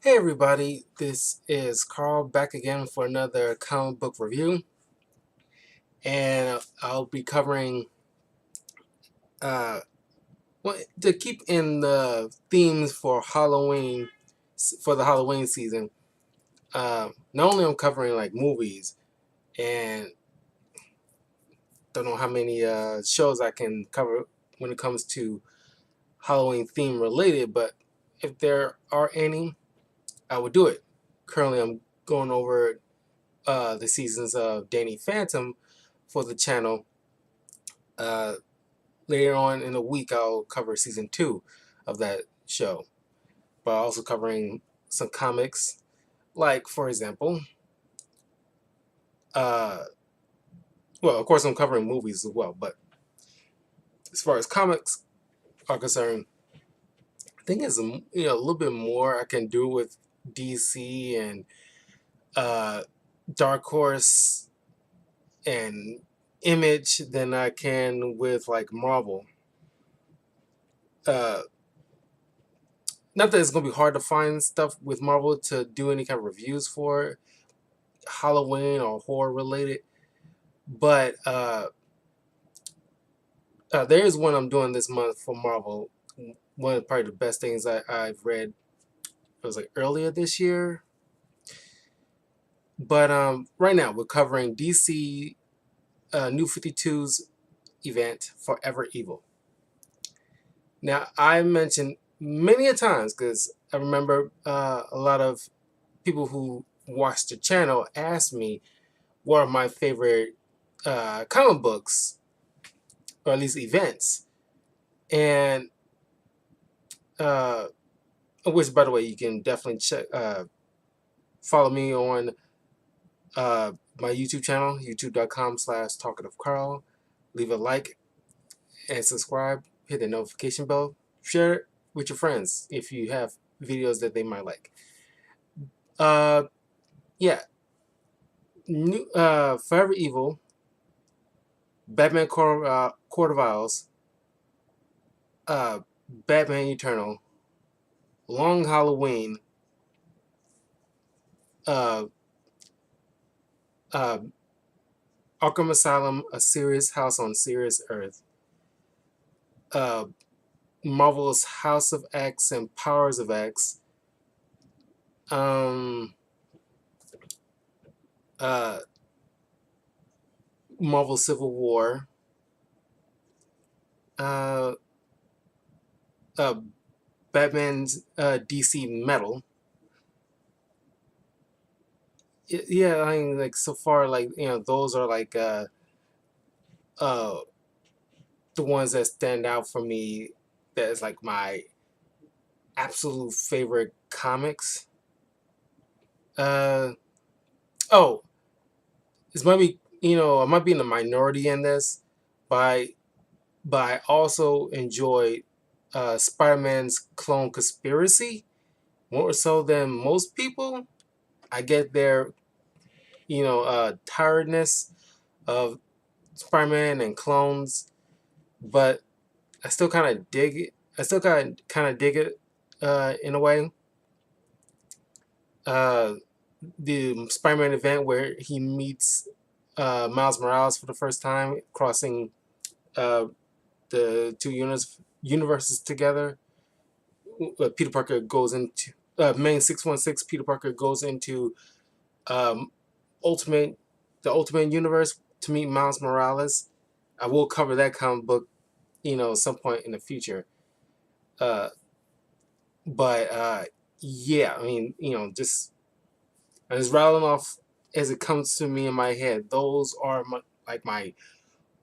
Hey everybody, this is Carl back again for another comic book review, and I'll be covering uh well, to keep in the themes for Halloween, for the Halloween season. Not only I'm covering like movies and don't know how many shows I can cover when it comes to Halloween theme related, but if there are any, I would do it. Currently, I'm going over the seasons of Danny Phantom for the channel. Uh, Later on in the week, I'll cover season 2 of that show, but also covering some comics, like for example, uh, well, of course, I'm covering movies as well. But as far as comics are concerned, I think it's a little bit more I can do with DC and uh, Dark Horse and Image than I can with like Marvel. Uh, Not that it's gonna be hard to find stuff with Marvel to do any kind of reviews for Halloween or horror related, but there is one I'm doing this month for Marvel. One of probably the best things I've read. It was like earlier this year, but right now we're covering DC New 52's event Forever Evil. Now I mentioned many a times because I remember a lot of people who watched the channel asked me what are my favorite comic books, or at least events, and uh, which, by the way, you can definitely check. Follow me on my YouTube channel, youtube.com/talkativecarl. Leave a like and subscribe. Hit the notification bell. Share it with your friends if you have videos that they might like. Uh, yeah, Forever Evil, Batman Court of Owls, uh, Batman Eternal, Long Halloween, uh, uh, Arkham Asylum, A Serious House on Serious Earth, uh, Marvel's House of X and Powers of X, um, uh, Marvel Civil War, uh, uh, Batman's DC Metal. Yeah, I mean, like so far, like those are like uh, the ones that stand out for me. That is like my absolute favorite comics. Uh, oh, this might be I might be in the minority in this, but I also enjoy Spider-Man's Clone Conspiracy more so than most people. I get their tiredness of Spider-Man and clones, but I still kind of dig it. I still kind of dig it in a way. Uh, the Spider-Man event where he meets Miles Morales for the first time, crossing uh, the two universes together. Peter Parker goes into main 616. Peter Parker goes into um, ultimate the Ultimate Universe to meet Miles Morales. I will cover that comic book, some point in the future. Uh, but yeah, I mean, just rattling off as it comes to me in my head. Those are my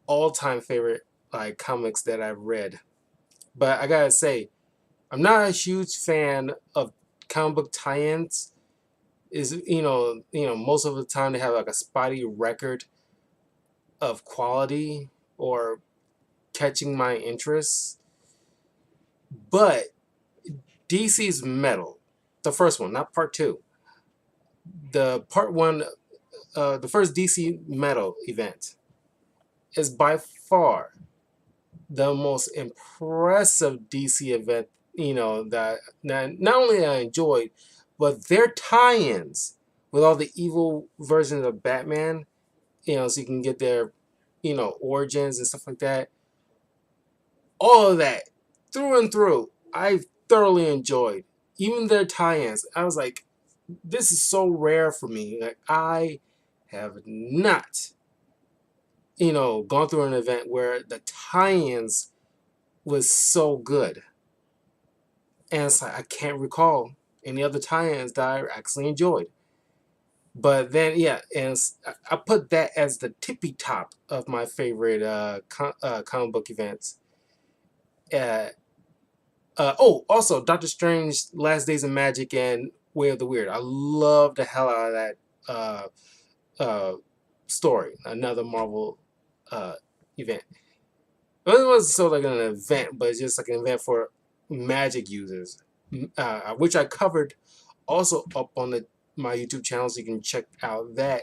all-time favorite like comics that I've read. But I gotta say, I'm not a huge fan of comic book tie-ins. Is most of the time they have like a spotty record of quality or catching my interest. But DC's Metal, the first one, not part two, the part one, the first DC Metal event is by far the most impressive DC event. That not only I enjoyed, but their tie-ins with all the evil versions of Batman, so you can get their, origins and stuff like that. All of that, through and through, I thoroughly enjoyed. Even their tie-ins, I was like, this is so rare for me. Like, I have not, gone through an event where the tie-ins was so good. And it's like, I can't recall any other tie-ins that I actually enjoyed. But then, yeah, and I put that as the tippy top of my favorite comic book events. Uh, also, Doctor Strange, Last Days of Magic, and Way of the Weird. I love the hell out of that uh, uh, story. Another Marvel event. Well, it wasn't so like an event, but it's just like an event for magic users, which I covered also up on my YouTube channel, so you can check out that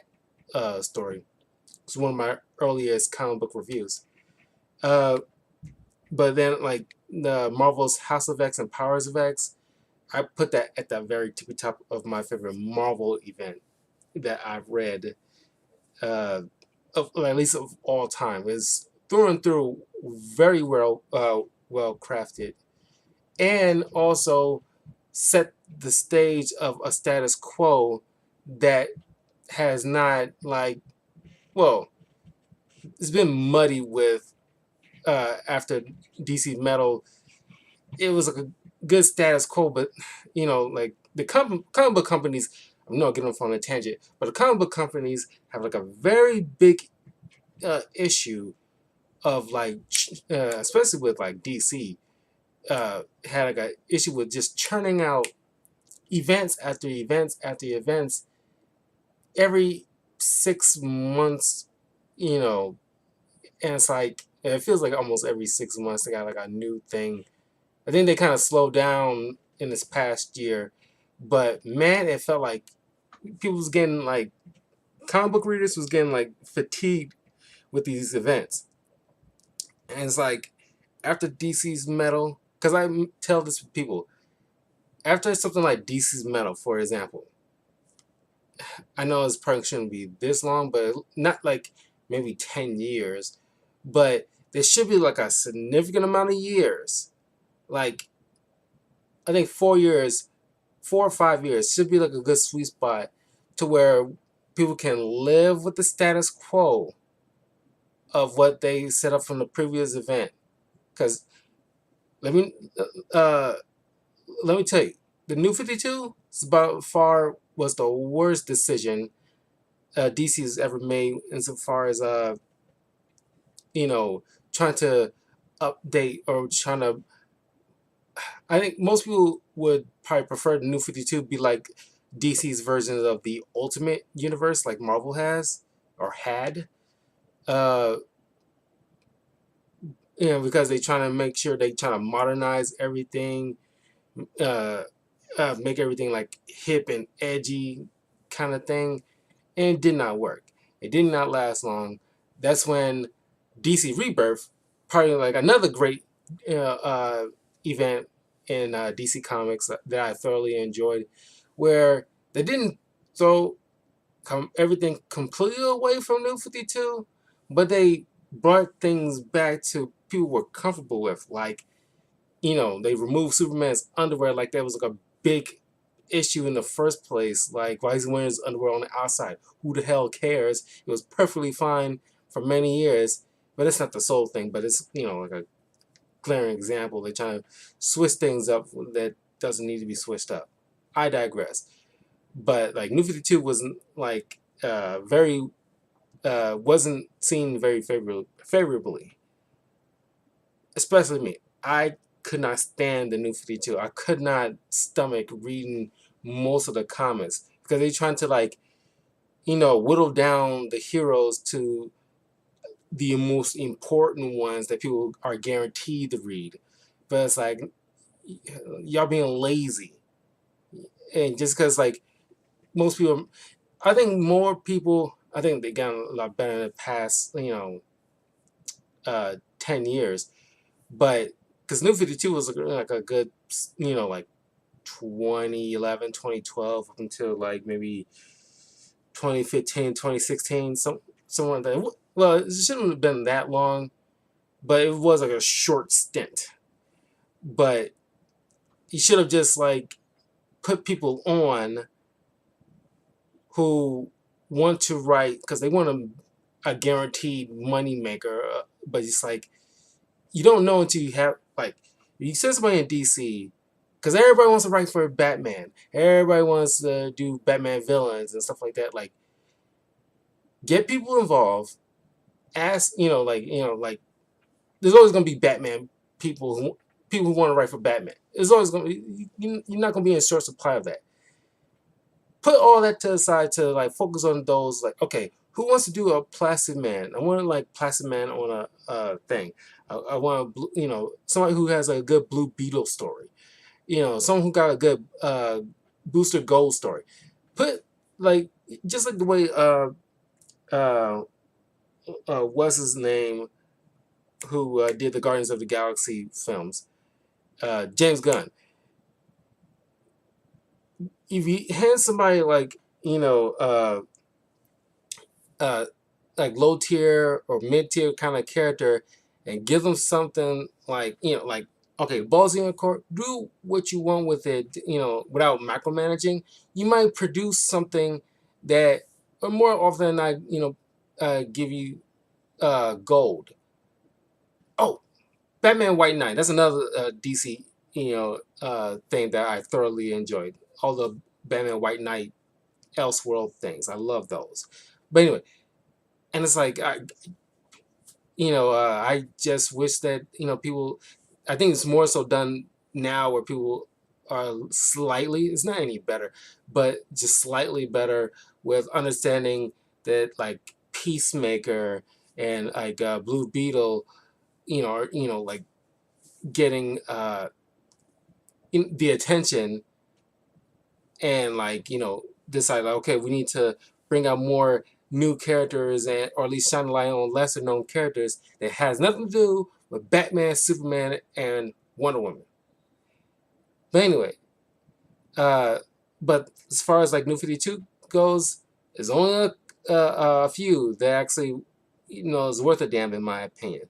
story. It's one of my earliest comic book reviews. Uh, but then, like the Marvel's House of X and Powers of X, I put that at the very tippy top of my favorite Marvel event that I've read, at least of all time. Is through and through very well crafted, and also set the stage of a status quo that has not well, it's been muddy with after DC Metal. It was like a good status quo, but like the comic book companies, I'm not getting off on a tangent, but the comic book companies have like a very big issue of especially with like DC, had like a issue with just churning out events after events after events every 6 months, you know, and it's like it feels like almost every 6 months they got like a new thing. I think they kind of slowed down in this past year, but man, it felt like people was getting like comic book readers was getting like fatigued with these events, and it's like after DC's Metal, because I tell this to people after something like DC's Metal, for example. I know it's probably shouldn't be this long, but not like maybe 10 years. But there should be like a significant amount of years. Like, I think 4 years, 4 or 5 years should be like a good sweet spot to where people can live with the status quo of what they set up from the previous event. Because let me uh, let me tell you, the New 52 is about far was the worst decision DC has ever made insofar as you know trying to update or trying to. I think most people would probably prefer the New 52 be like DC's version of the Ultimate Universe, like Marvel has or had. Uh, because they trying to make sure they trying to modernize everything, uh, make everything like hip and edgy kind of thing, and it did not work. It did not last long. That's when DC Rebirth, probably like another great event in DC Comics that I thoroughly enjoyed, where they didn't throw everything completely away from New 52, but they brought things back to people were comfortable with. Like, they removed Superman's underwear like that was like a big issue in the first place. Like, why is he wearing his underwear on the outside? Who the hell cares? It was perfectly fine for many years, but it's not the sole thing. But it's like a glaring example. They're trying to switch things up that doesn't need to be switched up. I digress. But like New 52 wasn't like very wasn't seen very favorably, especially me. I could not stand the New 52. I could not stomach reading most of the comics because they're trying to whittle down the heroes to the most important ones that people are guaranteed to read. But it's like y'all being lazy, and just because like most people, I think more people, I think they got a lot better in the past, 10 years. But because New 52 was like a good, like 2011, 2012, up until like maybe 2015, 2016, somewhere like that. Well, it shouldn't have been that long, but it was like a short stint. But you should have just like put people on who want to write because they want a guaranteed money maker. But it's like you don't know until you have like you send somebody in DC because everybody wants to write for Batman. Everybody wants to do Batman villains and stuff like that. Like get people involved. Ask like there's always gonna be Batman people who want to write for Batman. There's always gonna be you're not gonna be in short supply of that. Put all that to the side to like focus on those like okay who wants to do a Placid Man. I want like Placid Man on a thing. I want somebody who has a good Blue Beetle story. Someone who got a good Booster Gold story. Put like just like the way what's his name who did the Guardians of the Galaxy films, James Gunn. If you hand somebody like uh, like low tier or mid tier kind of character and give them something like like okay balls in your court, do what you want with it without micromanaging, you might produce something that more often than not give you gold. Oh, Batman White Knight, that's another DC thing that I thoroughly enjoyed. All the Batman White Knight Elseworld things, I love those. But anyway, and it's like I just wish that people. I think it's more so done now where people are slightly. It's not any better, but just slightly better with understanding that like Peacemaker and like Blue Beetle, are like getting the attention and like decide like, okay we need to bring out more new characters and or at least shine a light on lesser known characters that has nothing to do with Batman, Superman, and Wonder Woman. But anyway, uh, but as far as like New 52 goes, there's only a few that actually is worth a damn in my opinion.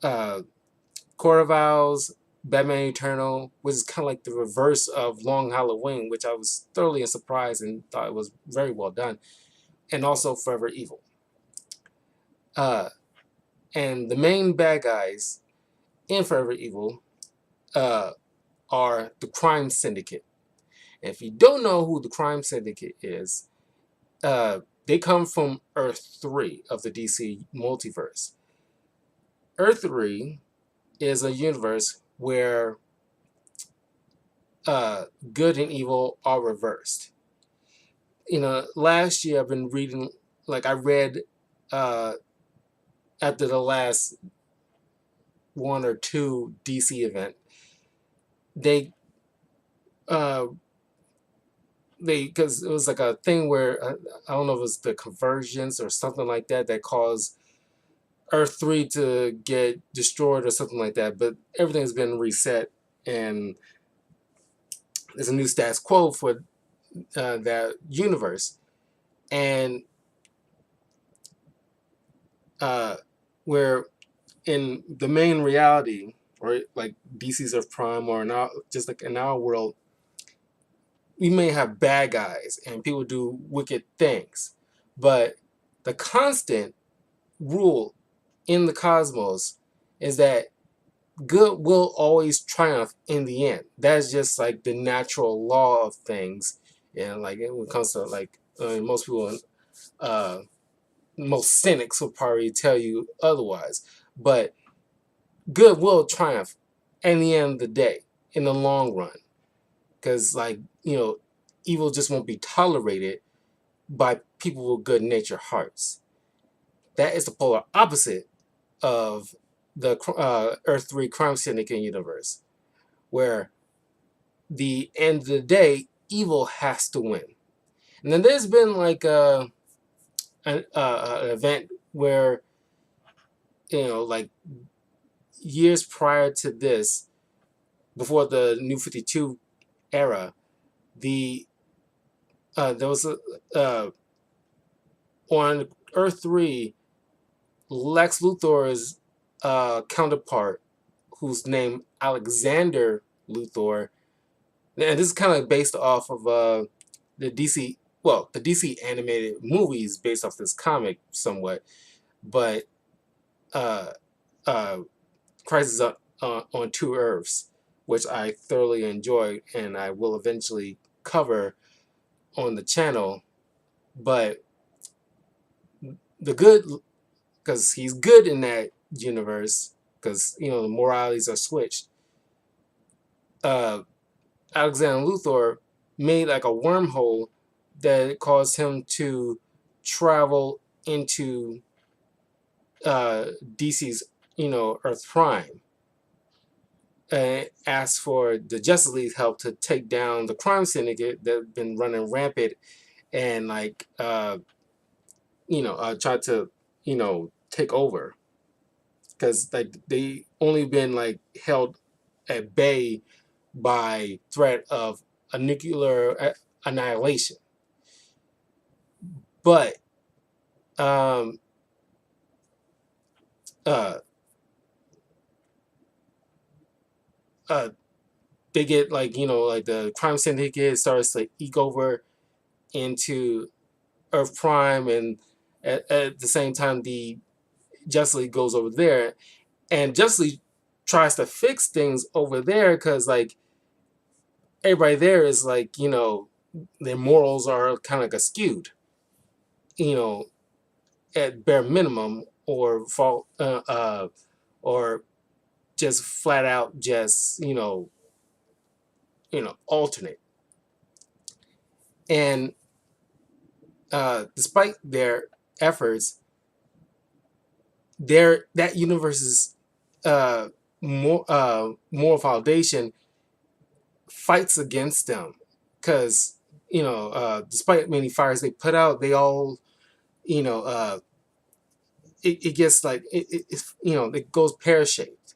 Court of Owls, Batman Eternal, which is kind of like the reverse of Long Halloween, which I was thoroughly surprised and thought it was very well done, and also Forever Evil. And the main bad guys in Forever Evil are the Crime Syndicate. And if you don't know who the Crime Syndicate is, they come from Earth 3 of the DC multiverse. Earth 3 is a universe where good and evil are reversed. Last year I've been reading, like I read after the last one or two DC event, they because it was like a thing where I don't know if it was the conversions or something like that that caused Earth 3 to get destroyed or something like that, but everything's been reset and there's a new status quo for that universe. And where in the main reality, or like DC's Earth Prime, or now just like in our world, we may have bad guys and people do wicked things, but the constant rule in the cosmos is that good will always triumph in the end. That's just like the natural law of things. And like when it comes to like most people, most cynics will probably tell you otherwise. But good will triumph in the end of the day, in the long run. Because like, evil just won't be tolerated by people with good natured hearts. That is the polar opposite of the Earth 3 Crime Syndicate universe, where the end of the day, evil has to win. And then there's been like an event where, like years prior to this, before the New 52 era, the there was a on Earth 3, Lex Luthor's counterpart, who's named Alexander Luthor, and this is kind of based off of the DC, well, the DC animated movies based off this comic somewhat, but uh, uh, Crisis on Two Earths, which I thoroughly enjoyed and I will eventually cover on the channel. But the good, because he's good in that universe, because the moralities are switched. Alexander Luthor made like a wormhole that caused him to travel into DC's Earth Prime, and asked for the Justice League's help to take down the crime syndicate that's been running rampant, and like tried to take over, because like they only been like held at bay by threat of a nuclear annihilation. But um, uh, uh, they get like like the crime syndicate starts to eke over into Earth Prime, and at the same time the Justice League goes over there, and Justice League tries to fix things over there because like everybody there is like their morals are kind of skewed, you know, at bare minimum, or fault, or just flat out just alternate. And despite their efforts, that universe's moral foundation fights against them, because despite many fires they put out, they all it gets like it goes pear shaped.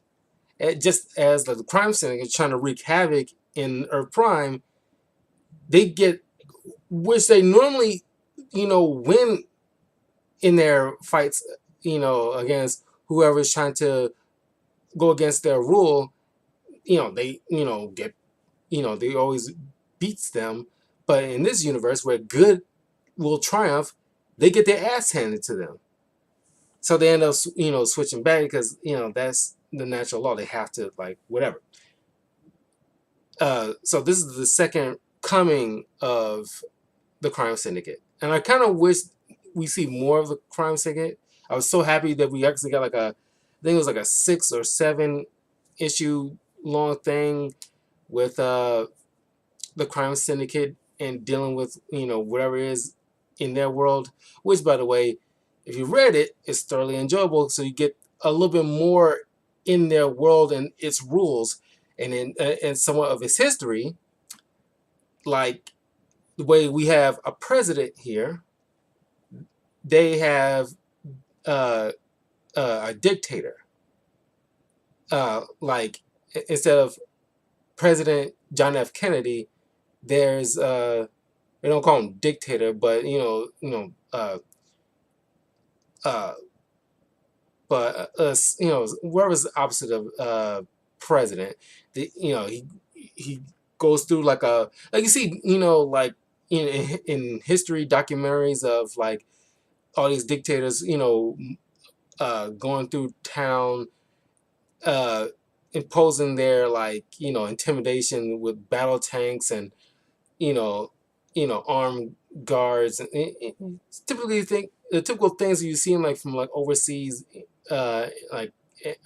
Just as the crime syndicate is trying to wreak havoc in Earth Prime, they get, which they normally win in their fights against whoever's trying to go against their rule. They get they always beats them. But in this universe where good will triumph, they get their ass handed to them. So they end up switching back, because that's the natural law. They have to, like, whatever. So this is the second coming of the crime syndicate, and I kind of wish we see more of the crime syndicate. I was so happy that we actually got like I think it was like a 6 or 7 issue long thing with the crime syndicate and dealing with whatever it is in their world. Which, by the way, if you read it, it's thoroughly enjoyable. So you get a little bit more in their world and its rules, and in and somewhat of its history, like the way we have a president here. They have a dictator. Like, instead of President John F. Kennedy, there's they don't call him dictator, but uh, but whoever's the opposite of president, he goes through like you see like in history documentaries of like all these dictators going through town, uh, imposing their like intimidation with battle tanks and you know armed guards, and typically think the typical things that you see in like from like overseas, like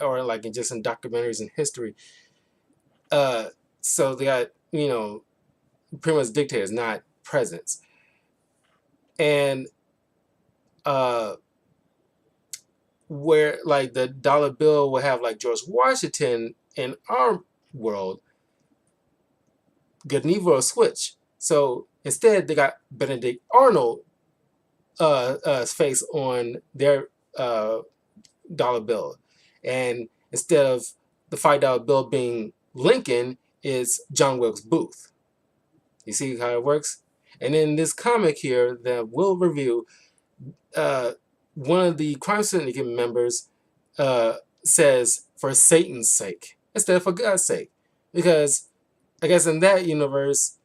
or like just in documentaries and history. Uh, so they got pretty much dictators, not presidents, and uh, where like the dollar bill will have like George Washington in our world, good and evil will switch. So instead, they got Benedict Arnold face on their dollar bill, and instead of the $5 bill being Lincoln, it's John Wilkes Booth. You see how it works? And in this comic here that we'll review, uh, one of the Crime Syndicate members uh, says, "For Satan's sake," instead of "for God's sake," because I guess in that universe,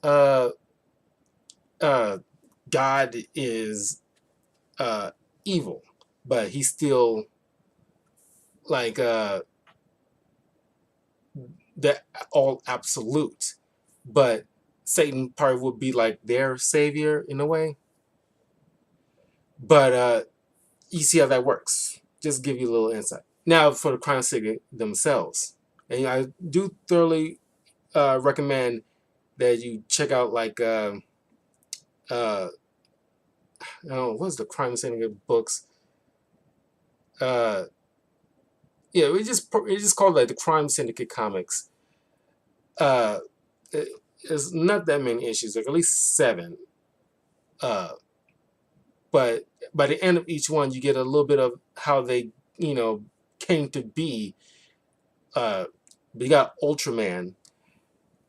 uh, uh, God is uh, evil, but he's still like the all absolute. But Satan probably would be like their savior in a way. But you see how that works. Just give you a little insight. Now for the Crime Syndicate themselves, and I do thoroughly recommend that you check out like I don't know what's the Crime Syndicate books. Uh, yeah, we just called like the Crime Syndicate comics. Uh, it's not that many issues, like at least 7. Uh, but by the end of each one, you get a little bit of how they, you know, came to be. Uh, we got Ultraman,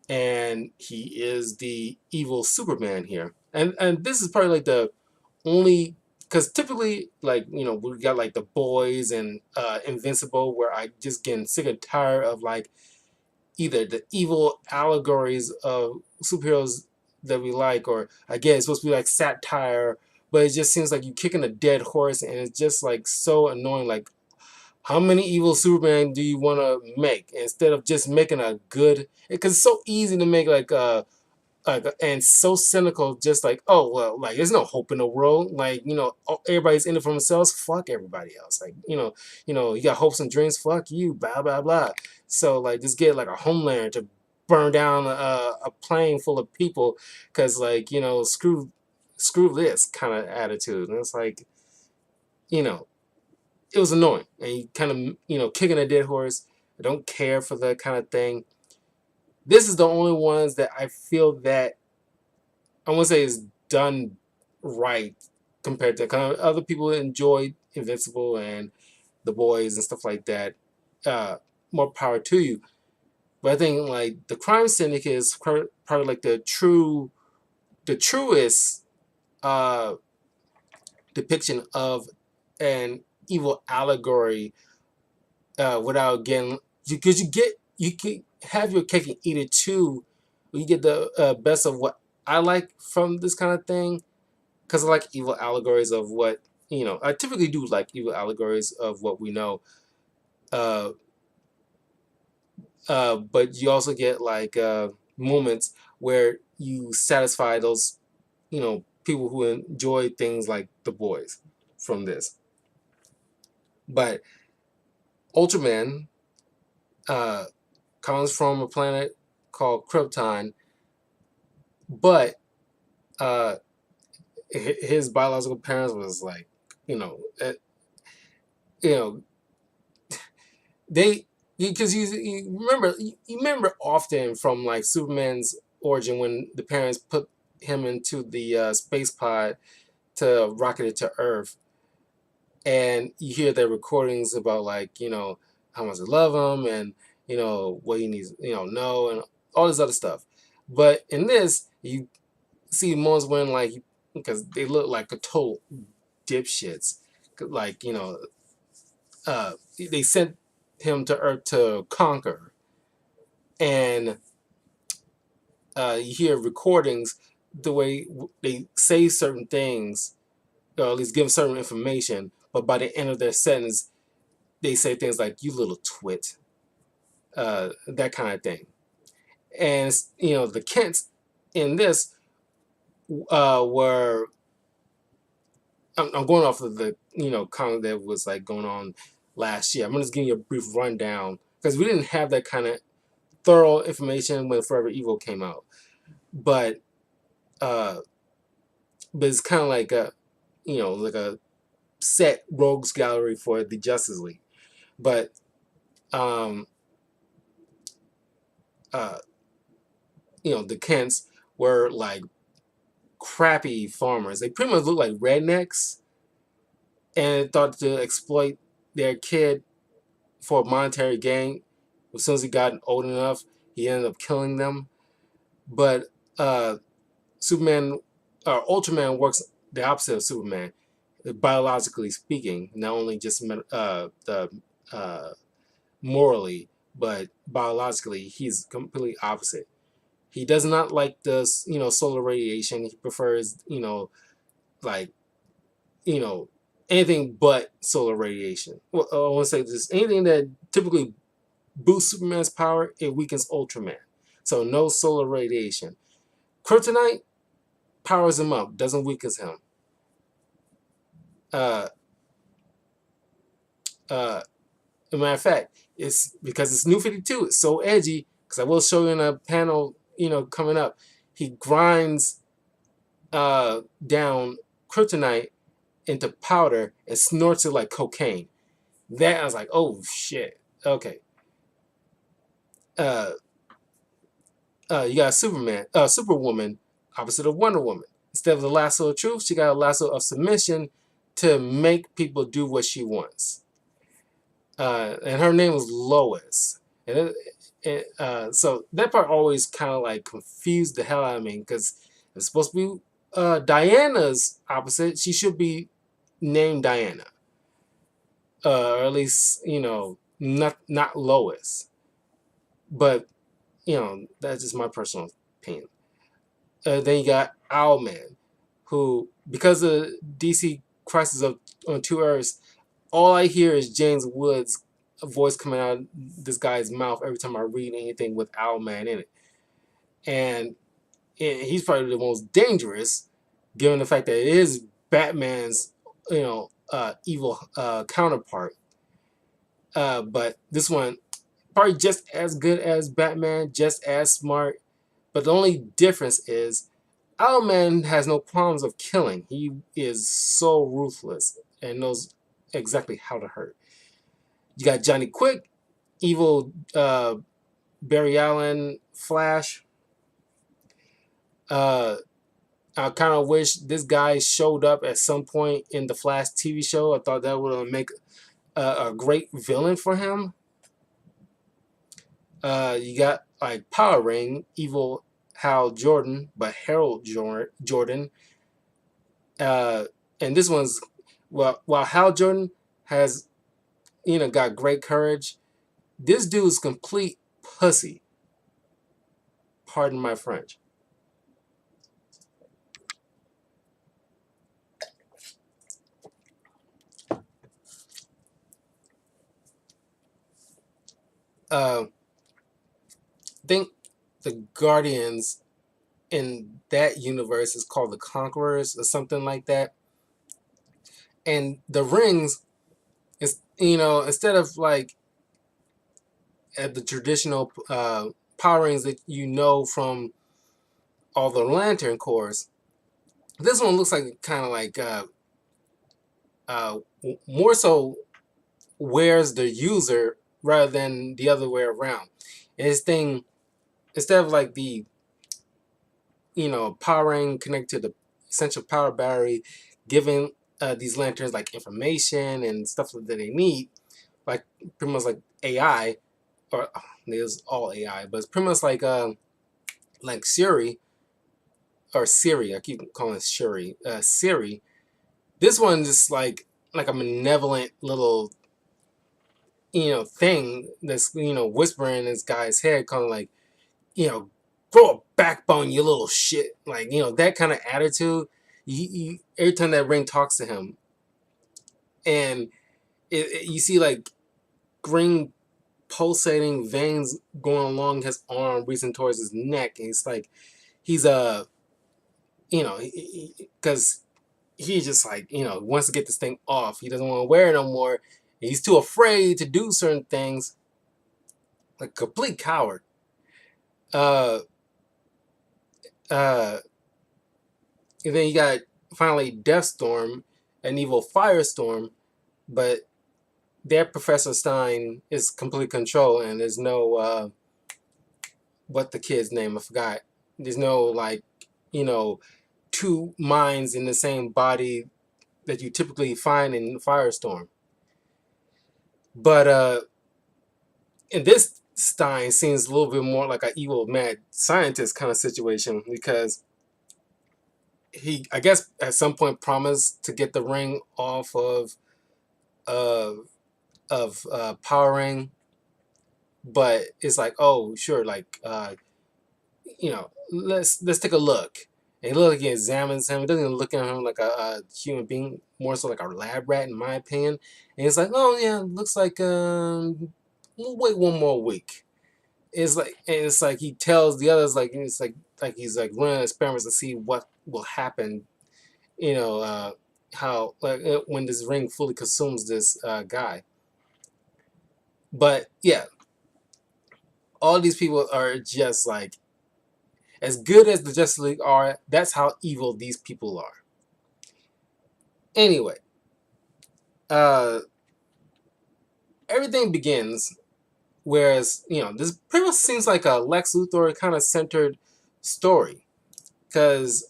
and he is the evil Superman here, and this is probably like the only because typically like we got like the boys and Invincible, where I just getting sick and tired of like either the evil allegories of superheroes that we like, or I guess it's supposed to be like satire, but it just seems like you kicking a dead horse, and it's just like so annoying. Like, how many evil Superman do you want to make instead of just making a good? Because it's so easy to make and so cynical, just like, oh well, like there's no hope in the world, like everybody's in it for themselves, fuck everybody else, like you got hopes and dreams, fuck you, blah blah blah. So like just get like a Homelander to burn down a plane full of people because like screw this kind of attitude, and it's like you know it was annoying, and you kind of kicking a dead horse. I don't care for that kind of thing. This is the only ones that I feel that I won't say it's done right compared to kind of other people that enjoy Invincible and The Boys and stuff like that. Uh, More power to you. But I think like the Crime Syndicate is probably like the truest uh, depiction of an evil allegory without getting because you can have your cake and eat it too. You get the best of what I like from this kind of thing because I like evil allegories of what I typically do like evil allegories of what we know. Uh, but you also get like moments where you satisfy those people who enjoy things like The Boys from this. But Ultraman uh, comes from a planet called Krypton, but uh, his biological parents was like, you know, uh, you know, they because you remember often from like Superman's origin when the parents put him into the space pod to rocket it to Earth, and you hear their recordings about like how much they love him and what he needs know and all this other stuff. But in this, you see moments when like because they look like a total dipshits, like they sent him to Earth to conquer, and you hear recordings the way they say certain things, or at least give certain information, but by the end of their sentence, they say things like "you little twit," that kind of thing. And the Kents in this were I'm going off of the comment that was like going on last year. I'm just giving you a brief rundown because we didn't have that kind of thorough information when Forever Evil came out, but uh, but it's kind of like a like a set rogues gallery for the Justice League. But um, uh, the Kents were like crappy farmers. They pretty much look like rednecks, and thought to exploit their kid for monetary gain. As soon as he got old enough, he ended up killing them. But uh, Superman or Ultraman works the opposite of Superman, biologically speaking. Not only just the uh, morally, but biologically, he's completely opposite. He does not like the solar radiation. He prefers like you know anything but solar radiation. Well, I want to say this: anything that typically boosts Superman's power, it weakens Ultraman. So no solar radiation. Kryptonite powers him up, doesn't weaken him. Uh, uh, As a matter of fact, it's because it's New 52. It's so edgy. Because I will show you in a panel, coming up. He grinds down kryptonite into powder and snorts it like cocaine. That I was like, oh shit. Okay. Uh, you got Superwoman, opposite of Wonder Woman. Instead of the lasso of truth, she got a lasso of submission to make people do what she wants. And her name was Lois. And so that part always kind of like confused the hell out of me because it's supposed to be Diana's opposite. She should be named Diana, or at least not Lois. But that's just my personal opinion. Then you got Owlman, who because of DC Crisis on Two Earths, all I hear is James Woods' voice coming out of this guy's mouth every time I read anything with Owlman in it. And he's probably the most dangerous, given the fact that it is Batman's, evil counterpart. But this one, probably just as good as Batman, just as smart. But the only difference is Owlman has no qualms of killing. He is so ruthless and knows exactly how to hurt. You got Johnny Quick, evil Barry Allen, Flash. I kind of wish this guy showed up at some point in the Flash TV show. I thought that would make a great villain for him. You got like Power Ring, evil Hal Jordan, but Harold Jordan. And this one's while Hal Jordan has got great courage, this dude's complete pussy. Pardon my French. I think the Guardians in that universe is called the Conquerors or something like that. And the rings is instead of like the traditional power rings that from all the Lantern Corps, this one looks like kind of like more so wears the user rather than the other way around. And this thing, instead of like the power ring connected to the essential power battery, giving these lanterns like information and stuff that they need, like pretty much like AI, or it's all AI, but it's pretty much like Siri or Siri. I keep calling it Siri. Siri. This one's just like a malevolent little thing that's whispering in this guy's head, kind of like grow a backbone, you little shit. Like that kind of attitude. Every time that ring talks to him, and you see like green pulsating veins going along his arm, reaching towards his neck, and it's like he's because he just like wants to get this thing off. He doesn't want to wear it no more. He's too afraid to do certain things. Like a complete coward. Uh, uh, and then you got finally Deathstorm, an evil Firestorm, but their Professor Stein is complete control, and there's no what the kid's name I forgot. There's no like two minds in the same body that you typically find in Firestorm. But in this Stein seems a little bit more like an evil mad scientist kind of situation because he, I guess, at some point promised to get the ring off uh, Power Ring, but it's like, oh, sure, like let's take a look. And he looks like he examines him. He doesn't even look at him like a human being, more so like a lab rat, in my opinion. And he's like, oh yeah, looks like we'll wait one more week. It's like he tells the others like he's like running experiments to see what will happen. How like when this ring fully consumes this guy. But yeah, all these people are just like as good as the Justice League are. That's how evil these people are. Anyway, uh, everything begins. Whereas this pretty much seems like a Lex Luthor kind of centered story, because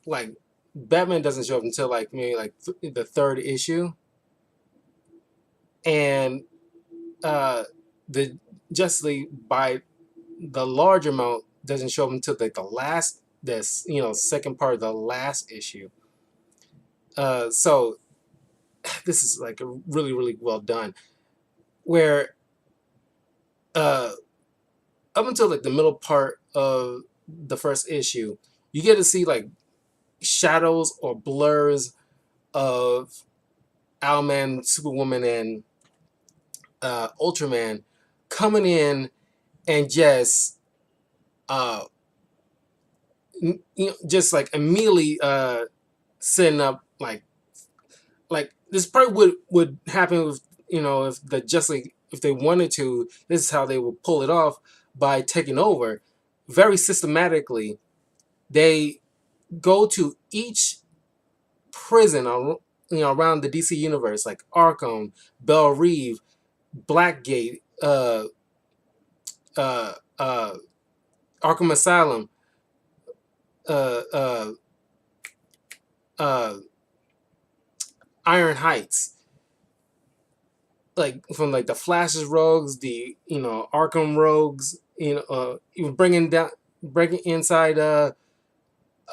like Batman doesn't show up until like maybe like the third issue, and the Justice League by the large amount doesn't show up until like the last this second part of the last issue. So this is like really really well done. Where uh, up until like the middle part of the first issue, you get to see like shadows or blurs of Owlman, Superwoman, and Ultraman coming in and just uh, just like immediately setting up like this probably would happen with if the Justice League, if they wanted to, this is how they would pull it off, by taking over very systematically. They go to each prison around the DC universe, like Arkham, Belle Reve, Blackgate, uh, uh, Arkham Asylum, uh, uh, uh, Iron Heights, like from like the Flash's rogues, the Arkham rogues, even breaking inside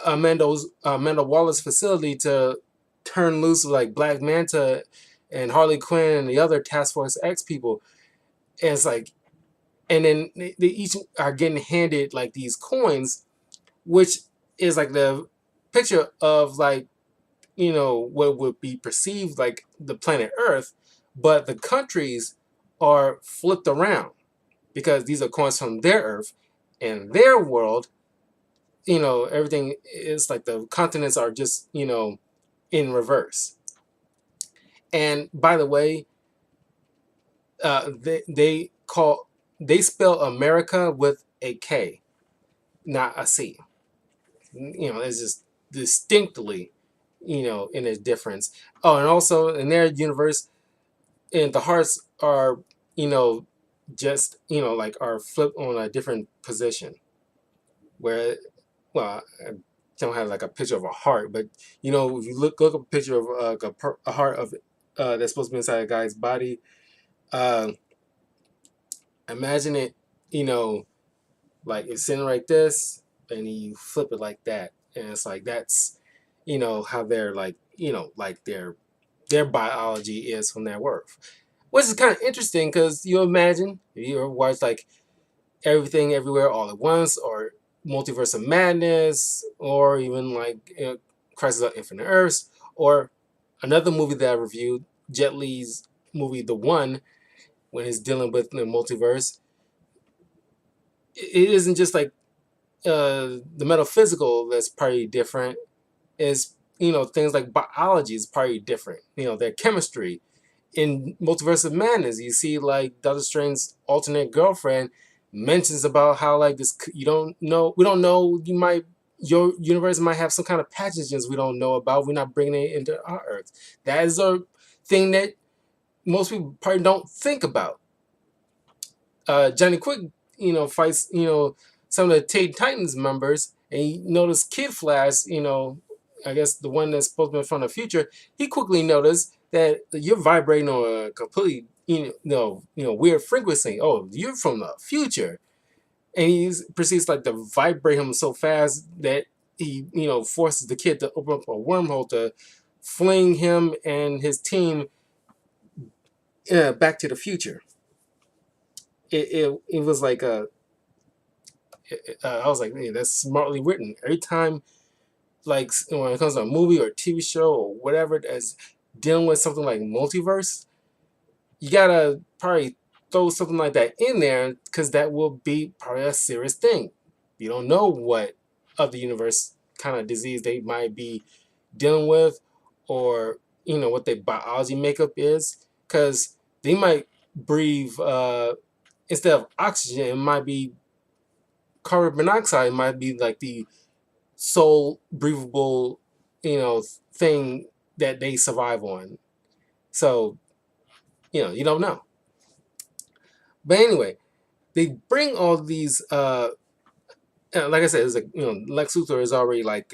Amanda Waller's facility to turn loose like Black Manta and Harley Quinn and the other Task Force X people. And it's like, and then they each are getting handed like these coins, which is like the picture of like what would be perceived like the planet Earth, but the countries are flipped around because these are coins from their Earth and their world. Everything is like the continents are just in reverse. And by the way, they spell America with a K, not a C. It's just distinctly in a difference. Oh, and also in their universe, and the hearts are just like are flipped on a different position, where well, I don't have like a picture of a heart, but if you look up a picture of a heart of that's supposed to be inside a guy's body, uh, imagine it, like it's sitting like this, and you flip it like that, and it's like that's how they're like like their biology is from their worth, which is kind of interesting because you imagine if you ever watch like Everything Everywhere All at Once, or Multiverse of Madness, or even like Crisis on Infinite Earths, or another movie that I reviewed, Jet Li's movie The One, when he's dealing with the multiverse. It isn't just like the metaphysical that's probably different. Is things like biology is probably different. Their chemistry. In Multiverse of Madness, you see like Doctor Strange's alternate girlfriend mentions about how like this we don't know, your universe might have some kind of pathogens we don't know about. We're not bringing it into our Earth. That is a thing that most people probably don't think about. Johnny Quick, fights some of the Teen Titans members, and you notice Kid Flash, I guess the one that's supposed to be from the future, he quickly noticed that you're vibrating on a completely weird frequency. Oh, you're from the future, and he proceeds like to vibrate him so fast that he forces the kid to open up a wormhole to fling him and his team back to the future. It was like I was like, man, that's smartly written. Every time, like when it comes to a movie or a TV show or whatever that's dealing with something like multiverse, you gotta probably throw something like that in there because that will be probably a serious thing. You don't know what other universe kind of disease they might be dealing with, or what their biology makeup is, because they might breathe instead of oxygen, it might be carbon monoxide. It might be like the sole breathable, thing that they survive on. So you don't know. But anyway, they bring all these. Like I said, it's like Lex Luthor is already like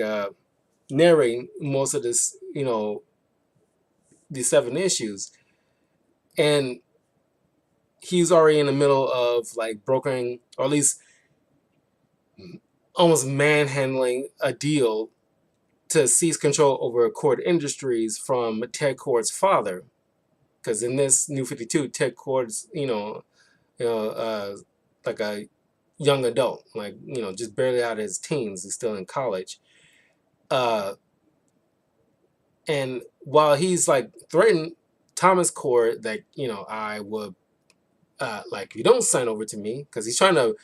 narrating most of this. These 7 issues, and he's already in the middle of like brokering, or at least almost manhandling a deal to seize control over Cord Industries from Ted Kord's father. Because in this New 52, Ted Kord's like a young adult, like just barely out of his teens. He's still in college, and while he's like threatened Thomas Cord that I would like you don't sign over to me, because he's trying to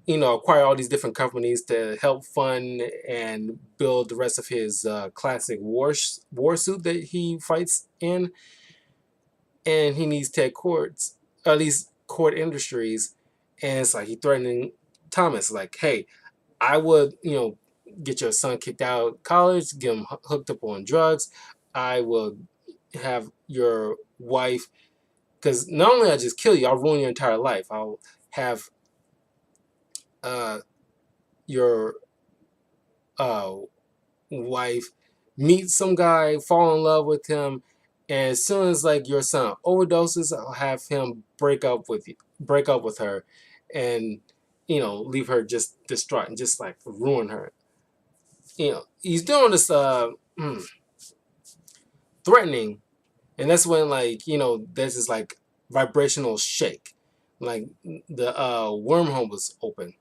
acquire all these different companies to help fund and build the rest of his classic war suit that he fights in, and he needs Ted Kord's, at least Cord Industries, and it's like he threatening Thomas, like, hey, I would get your son kicked out of college, get him hooked up on drugs. I will have your wife, because not only I just kill you, I'll ruin your entire life. I'll have your wife meet some guy, fall in love with him, and as soon as like your son overdoses, I'll have him break up with her, and leave her just distraught and just like ruin her. He's doing this threatening, and that's when like there's this like vibrational shake, like the wormhole was open,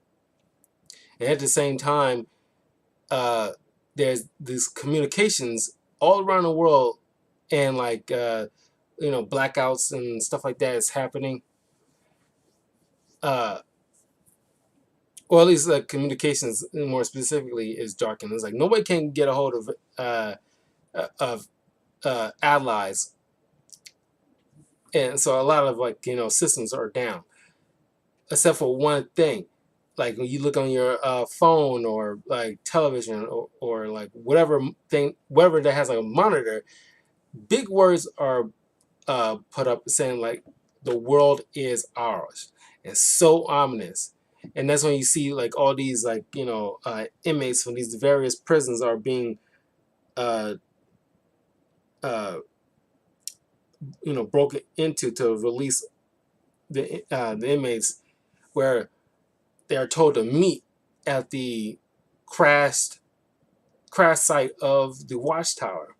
and at the same time there's these communications all around the world, and like blackouts and stuff like that is happening, or at least like communications more specifically is darkened. It's like nobody can get a hold of allies, and so a lot of like systems are down, except for one thing. Like when you look on your phone or like television, or like whatever that has like a monitor, big words are put up saying like the world is ours. It's so ominous, and that's when you see like all these like inmates from these various prisons are being uh, uh, broken into to release the inmates, where they are told to meet at the crash site of the watchtower.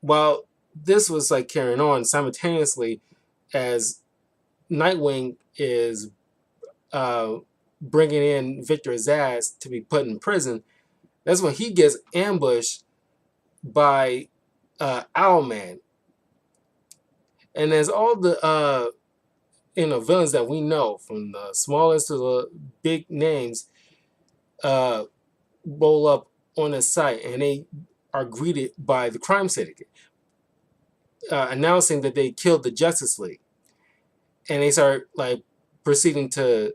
While this was like carrying on simultaneously, as Nightwing is bringing in Victor Zsasz to be put in prison, that's when he gets ambushed by Owlman. And there's all the villains that we know, from the smallest to the big names, roll up on the site, and they are greeted by the crime syndicate, announcing that they killed the Justice League, and they start like proceeding to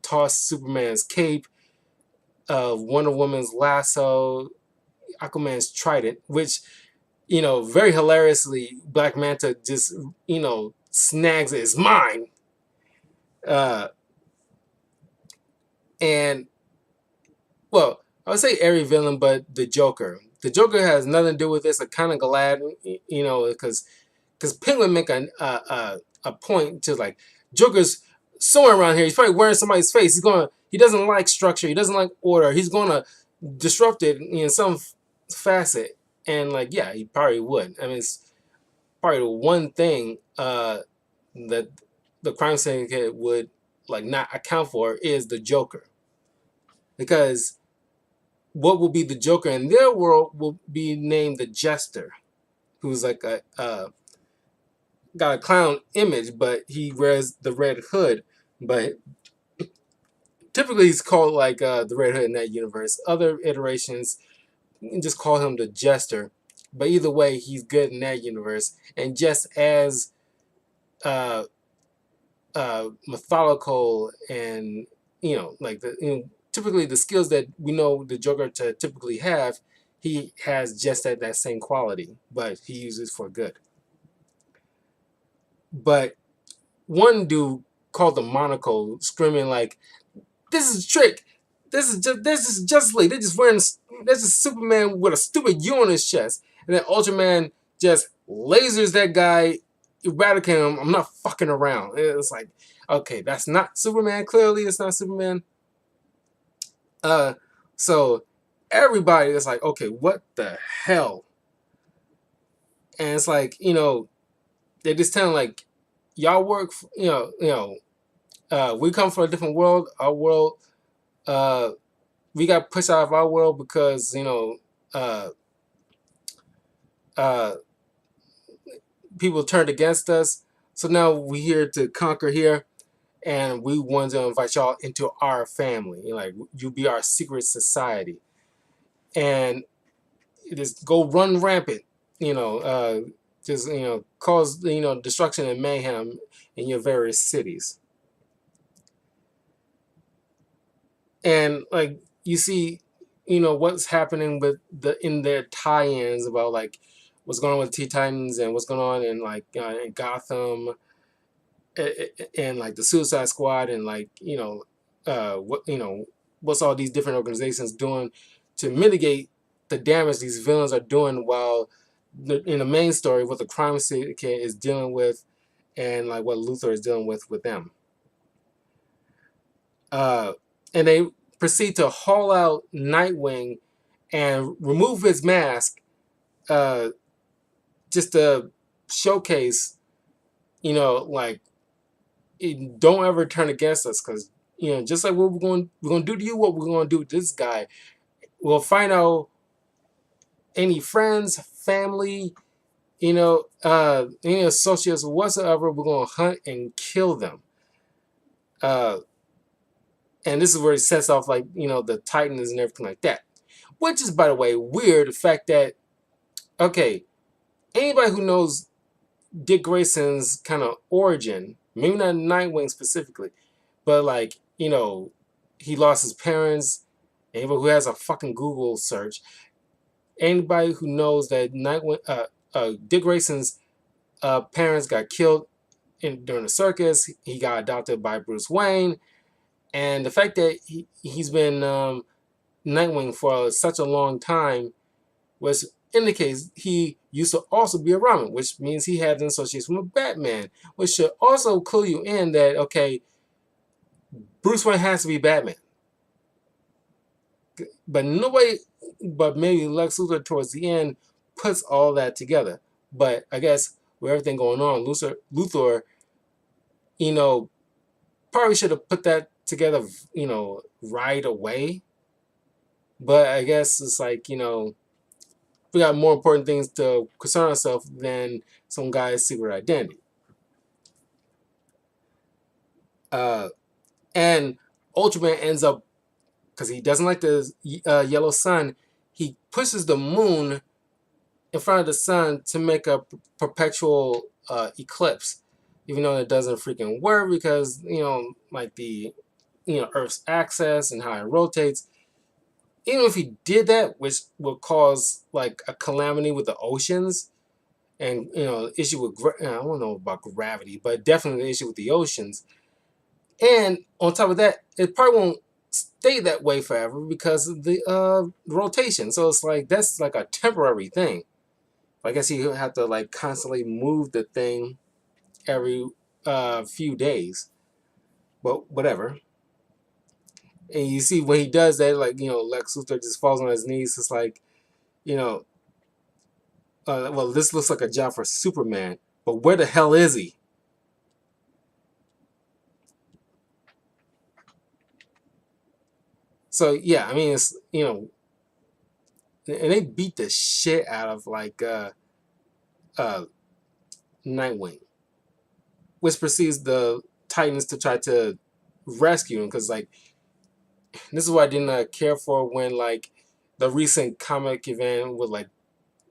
toss Superman's cape, Wonder Woman's lasso, Aquaman's trident, which very hilariously Black Manta just snags it. It's mine. And well, I would say every villain but the Joker. The Joker has nothing to do with this. I'm kind of glad, because because Penguin make a point to like Joker's somewhere around here. He's probably wearing somebody's face. He doesn't like structure. He doesn't like order. He's gonna disrupt it in some facet. And like, yeah, he probably would. I mean, it's probably the one thing that the crime syndicate would like not account for is the Joker, because what will be the Joker in their world will be named the Jester, who's like got a clown image, but he wears the red hood. But typically he's called like the Red Hood in that universe. Other iterations just call him the Jester. But either way, he's good in that universe. And just as uh, methodical and like typically the skills that we know the Joker to typically have, he has just that same quality, but he uses for good. But one dude called the Monaco screaming like, "This is a trick! This is Justice League. They're just wearing this is Superman with a stupid U on his chest." And then Ultraman just lasers that guy, eradicating him. I'm not fucking around. It's like, okay, that's not Superman. Clearly, it's not Superman. So everybody is like, okay, what the hell? And it's like, they just tell like, y'all work, we come from a different world. Our world, we got pushed out of our world because uh, uh, people turned against us. So now we're here to conquer here, and we want to invite y'all into our family. Like, you be our secret society, and just go run rampant. Just cause destruction and mayhem in your various cities. And like you see, what's happening with in their tie-ins about like what's going on with Teen Titans and what's going on in like in Gotham, and like the Suicide Squad, and like what's all these different organizations doing to mitigate the damage these villains are doing, while in the main story what the crime syndicate is dealing with, and like what Luthor is dealing with them. And they proceed to haul out Nightwing and remove his mask, just to showcase, like, don't ever turn against us, because just like what we're going to do to you, what we're going to do to this guy. We'll find out any friends, family, any associates whatsoever. We're going to hunt and kill them. And this is where he sets off like the Titans and everything like that, which is, by the way, weird. The fact that, okay, anybody who knows Dick Grayson's kind of origin, maybe not Nightwing specifically, but like he lost his parents. Anybody who has a fucking Google search, anybody who knows that Dick Grayson's parents got killed during the circus. He got adopted by Bruce Wayne, and the fact that he's been Nightwing for such a long time was indicates he used to also be a Robin, which means he had an association with Batman, which should also clue you in that, okay, Bruce Wayne has to be Batman. But nobody, but maybe Lex Luthor towards the end puts all that together. But I guess with everything going on, Luthor, probably should have put that together, right away. But I guess it's like, we got more important things to concern ourselves than some guy's secret identity. And Ultraman ends up, because he doesn't like the yellow sun, he pushes the moon in front of the sun to make a perpetual eclipse, even though it doesn't freaking work, because like the Earth's axis and how it rotates. Even if he did that, which would cause like a calamity with the oceans, and issue with I don't know about gravity, but definitely the issue with the oceans. And on top of that, it probably won't stay that way forever because of the rotation. So it's like that's like a temporary thing. I guess he would have to like constantly move the thing every few days. But whatever. And you see when he does that, like, Lex Luthor just falls on his knees. It's like, you know, well, this looks like a job for Superman, but where the hell is he? So yeah, I mean, it's, and they beat the shit out of like uh Nightwing, which proceeds the Titans to try to rescue him, because like this is what I didn't care for when like the recent comic event with like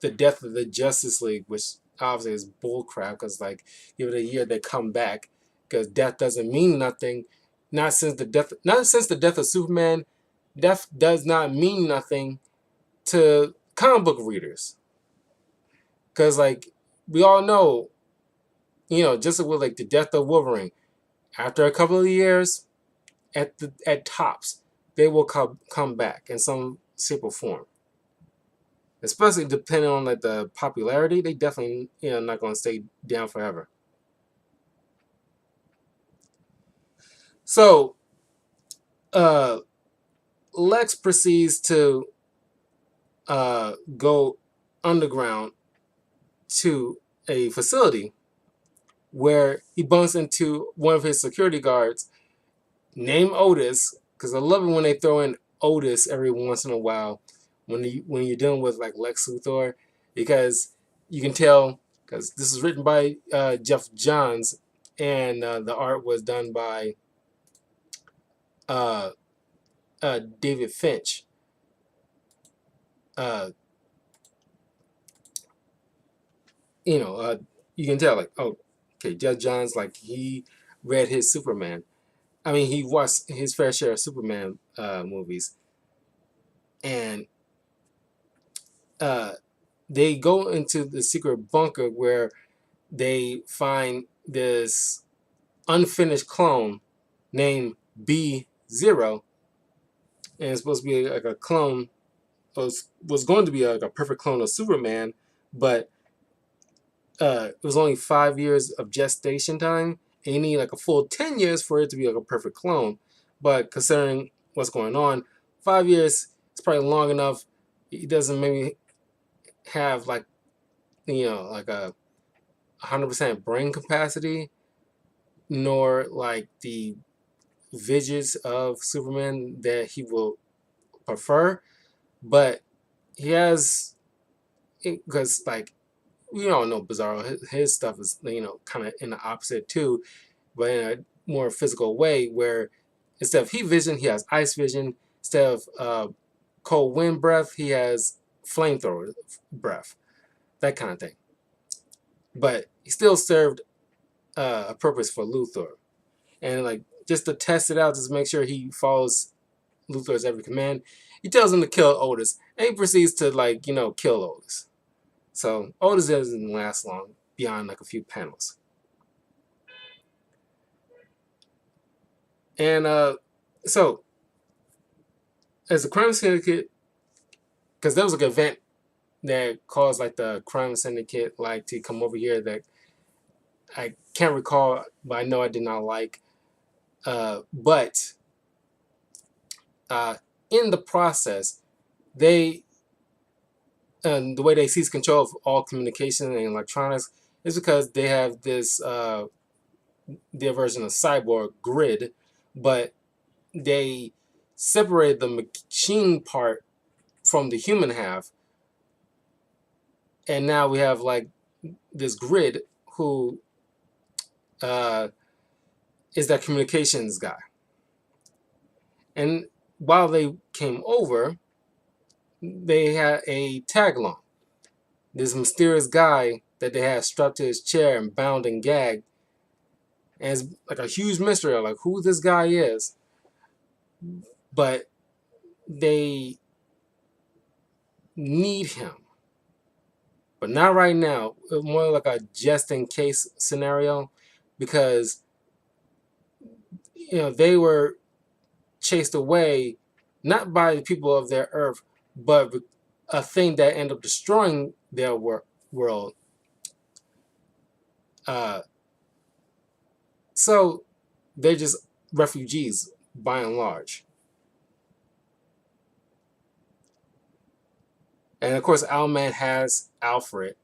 the death of the Justice League, which obviously is bullcrap, because like give it a year they come back, because death doesn't mean nothing. Not since the death of Superman, death does not mean nothing to comic book readers, because like we all know, just with like the death of Wolverine, after a couple of years, at tops, they will come back in some shape or form. Especially depending on like the popularity, they definitely not going to stay down forever. So uh, Lex proceeds to go underground to a facility where he bumps into one of his security guards named Otis. Because I love it when they throw in Otis every once in a while when you're dealing with like Lex Luthor, because you can tell, because this is written by Jeff Johns, and the art was done by uh, David Finch. Uh, you know, uh, you can tell like, oh, okay, Jeff Johns, like he read his Superman. I mean, he watched his fair share of Superman movies, and uh, they go into the secret bunker where they find this unfinished clone named B-Zero, and it's supposed to be like a clone. Was going to be like a perfect clone of Superman, but it was only 5 years of gestation time, and you need like a full 10 years for it to be like a perfect clone. But considering what's going on, 5 years is probably long enough. He doesn't maybe have like like a 100% brain capacity, nor like the visage of Superman that he will prefer. But he has, because like we all know Bizarro, his stuff is kind of in the opposite too, but in a more physical way, where instead of heat vision, he has ice vision. Instead of cold wind breath, he has flamethrower breath, that kind of thing. But he still served a purpose for Luthor, and like just to test it out, just to make sure he follows Luthor's every command, he tells him to kill Otis, and he proceeds to like kill Otis. So Otis doesn't last long beyond like a few panels. And so as a crime syndicate, because there was like an event that caused like the crime syndicate like to come over here that I can't recall, but I know I did not like. But uh, in the process, they and the way they seize control of all communication and electronics is because they have this their version of Cyborg Grid, but they separated the machine part from the human half, and now we have like this Grid who uh, is that communications guy. And while they came over, they had a tag along. This mysterious guy that they had strapped to his chair and bound and gagged, and it's like a huge mystery of like who this guy is. But they need him, but not right now. More like a just in case scenario, because they were chased away not by the people of their Earth, but a thing that ended up destroying world. Uh, so they're just refugees by and large. And of course, Owlman has Alfred,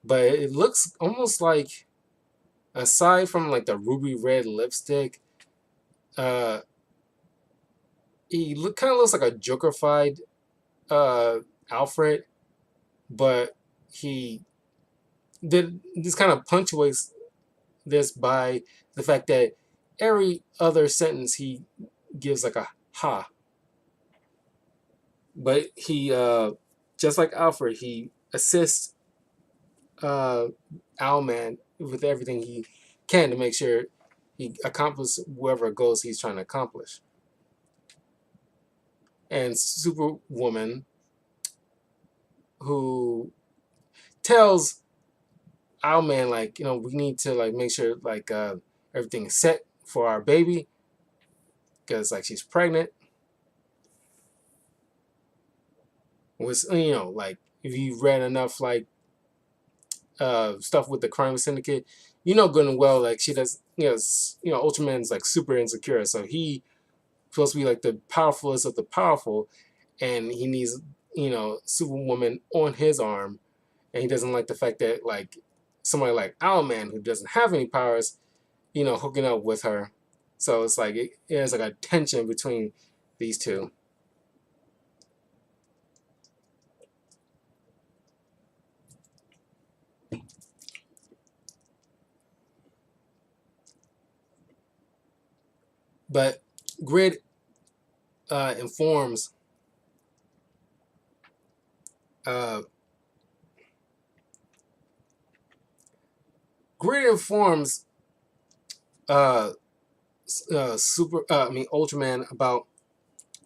but it looks almost like, aside from like the ruby red lipstick, uh, kind of looks like a Jokerfied uh, Alfred, but he did this kind of punctuates this by the fact that every other sentence he gives like a ha, but he just like Alfred, he assists uh, Owlman with everything he can to make sure he accomplishes wherever goals he's trying to accomplish. And Superwoman, who tells Owlman, like, we need to like make sure like everything is set for our baby because like she's pregnant. Was like if you read enough like stuff with the crime syndicate, good and well like she does. Ultraman's like super insecure, so he supposed to be like the powerfulest of the powerful, and he needs Superwoman on his arm, and he doesn't like the fact that like somebody like Owlman who doesn't have any powers, hooking up with her. So it's like there's like a tension between these two. But Grid informs uh, Grid informs Ultraman about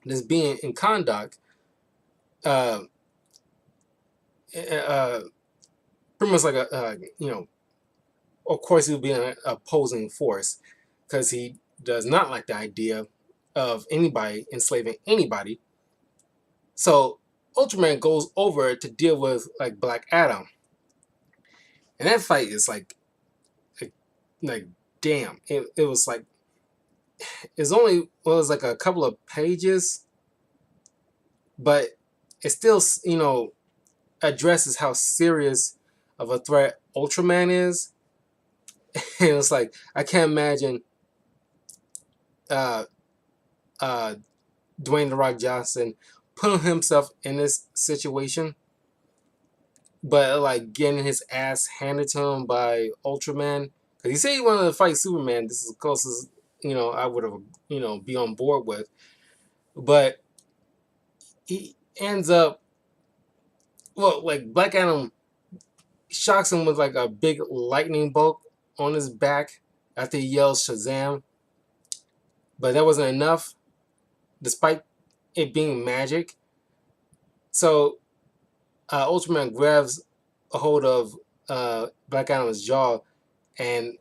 this being in Kondak. Uh, uh, Pretty much like of course he'll be an opposing force because he does not like the idea of anybody enslaving anybody. So Ultraman goes over to deal with like Black Adam, and that fight is like damn. It was like it was like a couple of pages, but it still addresses how serious of a threat Ultraman is. And it's like I can't imagine uh, uh, Dwayne the Rock Johnson putting himself in this situation, but like getting his ass handed to him by Ultraman. Because he said he wanted to fight Superman. This is the closest I would have be on board with, but he ends up like Black Adam shocks him with like a big lightning bolt on his back after he yells Shazam. But that wasn't enough, despite it being magic. So Ultraman grabs a hold of Black Adam's jaw and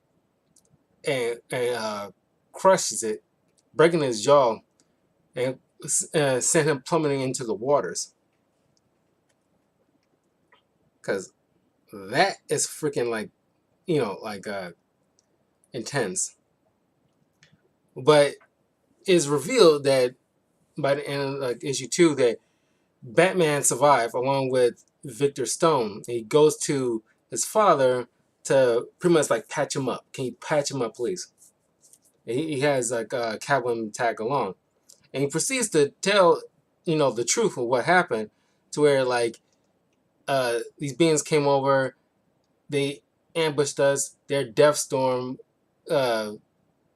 crushes it, breaking his jaw, and sent him plummeting into the waters. Because that is freaking like, intense. But it's revealed that by the end of like issue 2 that Batman survived along with Victor Stone. He goes to his father to pretty much like patch him up. Can you patch him up, please? And he has like Catwoman tag along, and he proceeds to tell the truth of what happened, to where like these beings came over, they ambushed us. Their Death Storm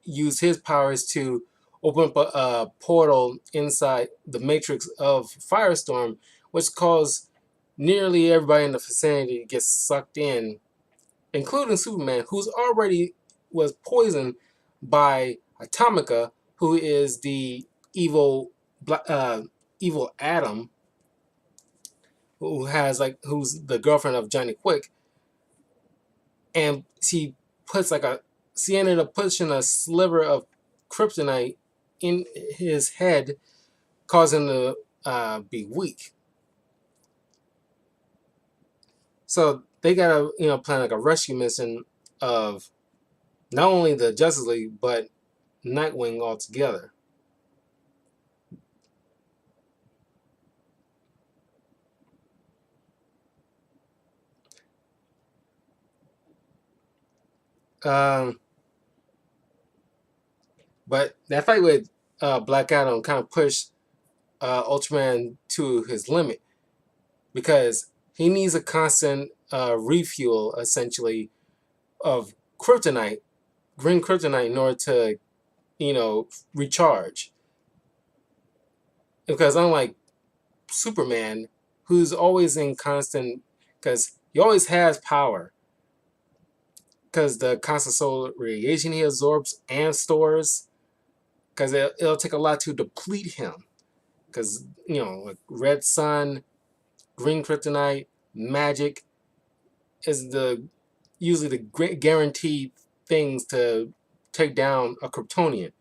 used his powers to open up a portal inside the matrix of Firestorm, which caused nearly everybody in the vicinity to get sucked in, including Superman, who's already was poisoned by Atomica, who is the evil evil Atom, who's the girlfriend of Johnny Quick, and she ended up pushing a sliver of kryptonite in his head, causing him to be weak. So they gotta plan like a rescue mission of not only the Justice League but Nightwing altogether. Um, but that fight with Black Adam kind of pushed Ultraman to his limit because he needs a constant refuel, essentially, of kryptonite, green kryptonite, in order to, recharge. Because unlike Superman, who's always in constant, because he always has power, because the constant solar radiation he absorbs and stores, because it'll take a lot to deplete him. Because, like red sun, green kryptonite, magic is the usually the guaranteed things to take down a Kryptonian.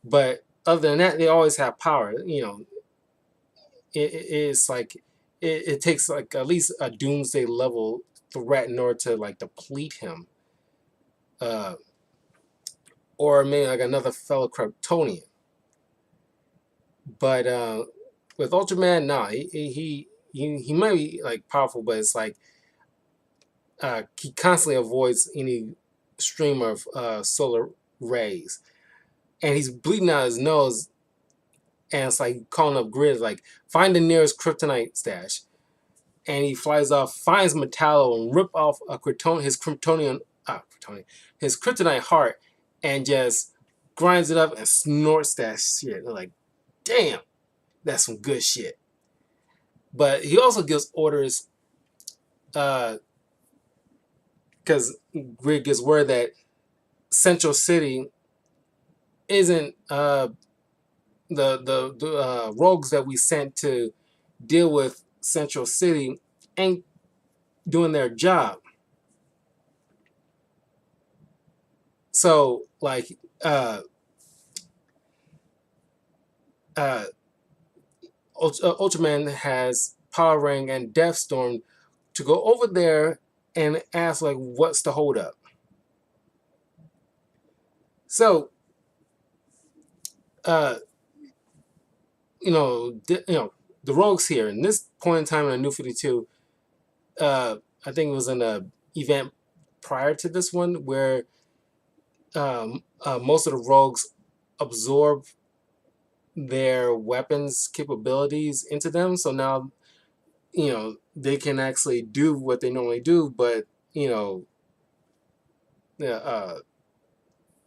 But other than that, they always have power. It's like it takes like at least a doomsday level threat in order to like deplete him, uh, or maybe like another fellow Kryptonian. But with Ultraman, no, he might be like powerful, but it's like he constantly avoids any stream of solar rays, and he's bleeding out his nose, and it's like calling up Grid, like find the nearest kryptonite stash, and he flies off, finds Metallo, and rip off his his kryptonite heart, and just grinds it up and snorts that shit. They're like, damn, that's some good shit. But he also gives orders, because Grid gets word that Central City isn't the rogues that we sent to deal with Central City ain't doing their job. So like uh, Ultraman has Power Ring and Deathstorm to go over there and ask like what's the holdup. So uh, the rogues here in this point in time in the New 52, I think it was in a event prior to this one where most of the rogues absorb their weapons capabilities into them. So now, they can actually do what they normally do, but, uh,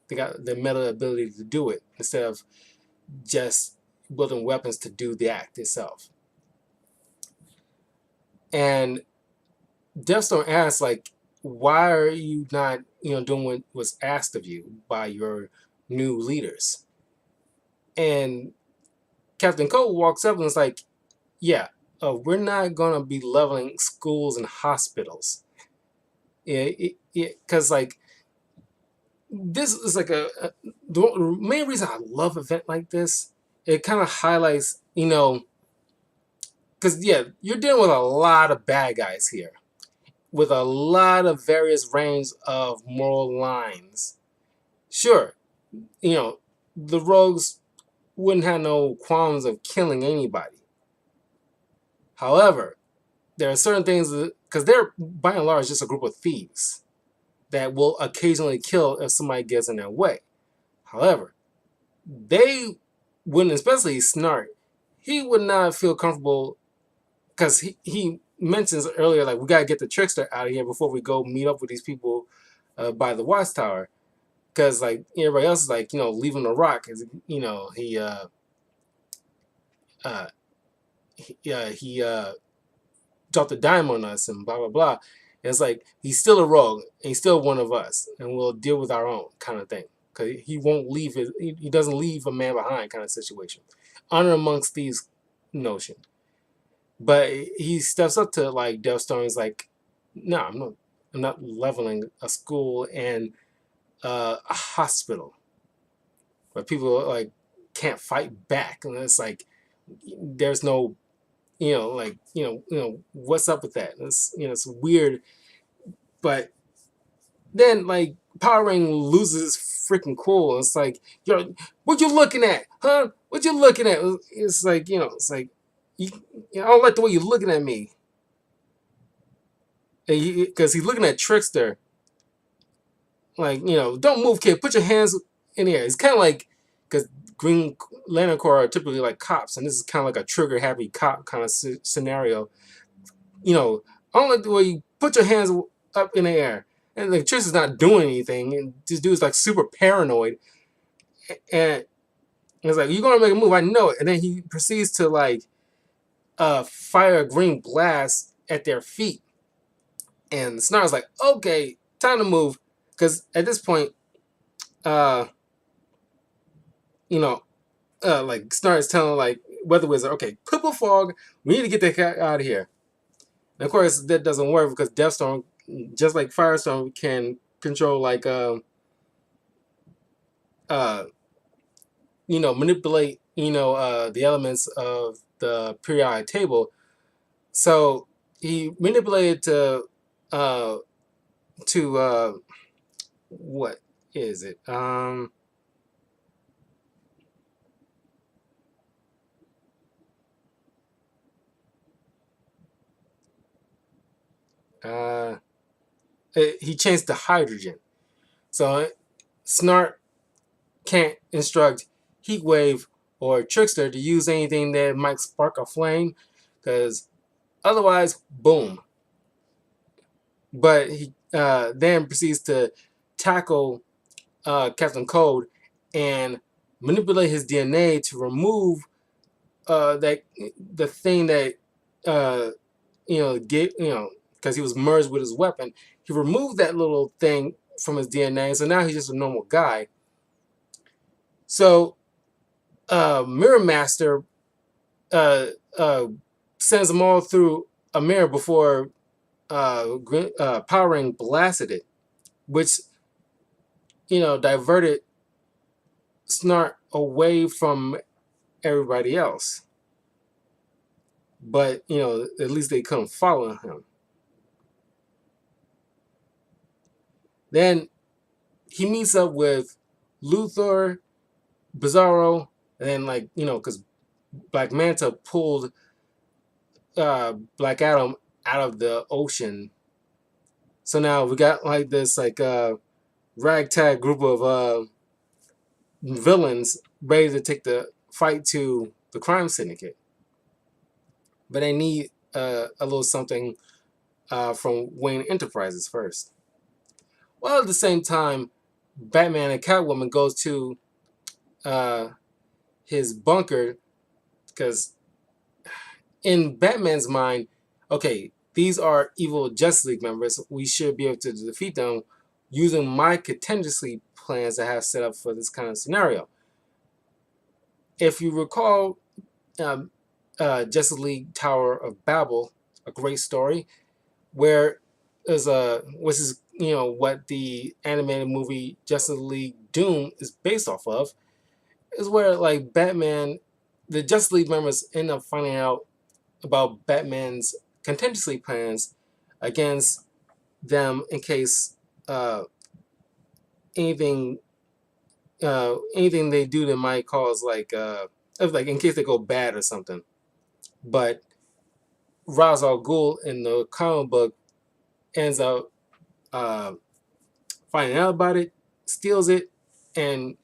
they got the meta ability to do it instead of just building weapons to do the act itself. And Deathstone asks, like, why are you not, doing what was asked of you by your new leaders? And Captain Cold walks up and is like, yeah, we're not going to be leveling schools and hospitals. Yeah, because, like, this is like the main reason I love an event like this, it kind of highlights, because, yeah, you're dealing with a lot of bad guys here with a lot of various range of moral lines. Sure, you know, the rogues wouldn't have no qualms of killing anybody. However, there are certain things because they're by and large just a group of thieves that will occasionally kill if somebody gets in their way. However, they wouldn't, especially Snart, he would not feel comfortable because he mentions earlier, like, we got to get the trickster out of here before we go meet up with these people by the watchtower. Because, like, everybody else is like, leaving the rock. You know, uh, he dropped a dime on us and blah, blah, blah. And it's like, he's still a rogue. And he's still one of us. And we'll deal with our own kind of thing. Because he won't leave he doesn't leave a man behind kind of situation. Honor amongst these notion. But he steps up to like Deathstone. He's like, no, I'm not leveling a school and a hospital where people like can't fight back, and it's like there's no what's up with that? It's weird. But then like Power Ring loses freaking cool. It's like, what you looking at, huh? What you looking at? It's like, it's like, you, I don't like the way you're looking at me, because he's looking at Trickster. Like, don't move, kid. Put your hands in the air. It's kind of like, because Green Lantern Corps are typically like cops, and this is kind of like a trigger happy cop kind of scenario. I don't like the way you put your hands up in the air. And like Trish is not doing anything, and this dude's like super paranoid, and it's like, you're gonna make a move, I know it. And then he proceeds to like fire a green blast at their feet, and Snarl's like, okay, time to move, because at this point, uh, you know, like Snart is telling like Weather Wizard, okay, purple fog, we need to get the cat out of here. And of course, that doesn't work because Deathstorm, just like Firestorm, can control like uh manipulate the elements of the periodic table. So he manipulated uh to what is it? Uh he changed to hydrogen. So Snart can't instruct Heatwave or Trickster to use anything that might spark a flame, because otherwise, boom. But he then proceeds to tackle Captain Cold and manipulate his DNA to remove that the thing that uh, get because he was merged with his weapon. He removed that little thing from his DNA, so now he's just a normal guy. So Mirror Master uh, uh, sends them all through a mirror before Power Ring blasted it, which diverted Snart away from everybody else. But at least they couldn't follow him. Then he meets up with Luthor, Bizarro, and then because Black Manta pulled Black Adam out of the ocean. So now we got like this ragtag group of villains ready to take the fight to the crime syndicate. But they need a little something from Wayne Enterprises first. Well, at the same time, Batman and Catwoman goes to uh, his bunker, because in Batman's mind, okay, these are evil Justice League members. We should be able to defeat them using my contingency plans that I have set up for this kind of scenario. If you recall, um, Justice League Tower of Babel, a great story, where is which is what the animated movie Justice League Doom is based off of, is where like Batman, the Justice League members end up finding out about Batman's contingency plans against them in case uh, anything anything they do that might cause like in case they go bad or something. But Ra's al Ghul in the comic book ends up uh, finding out about it, steals it, and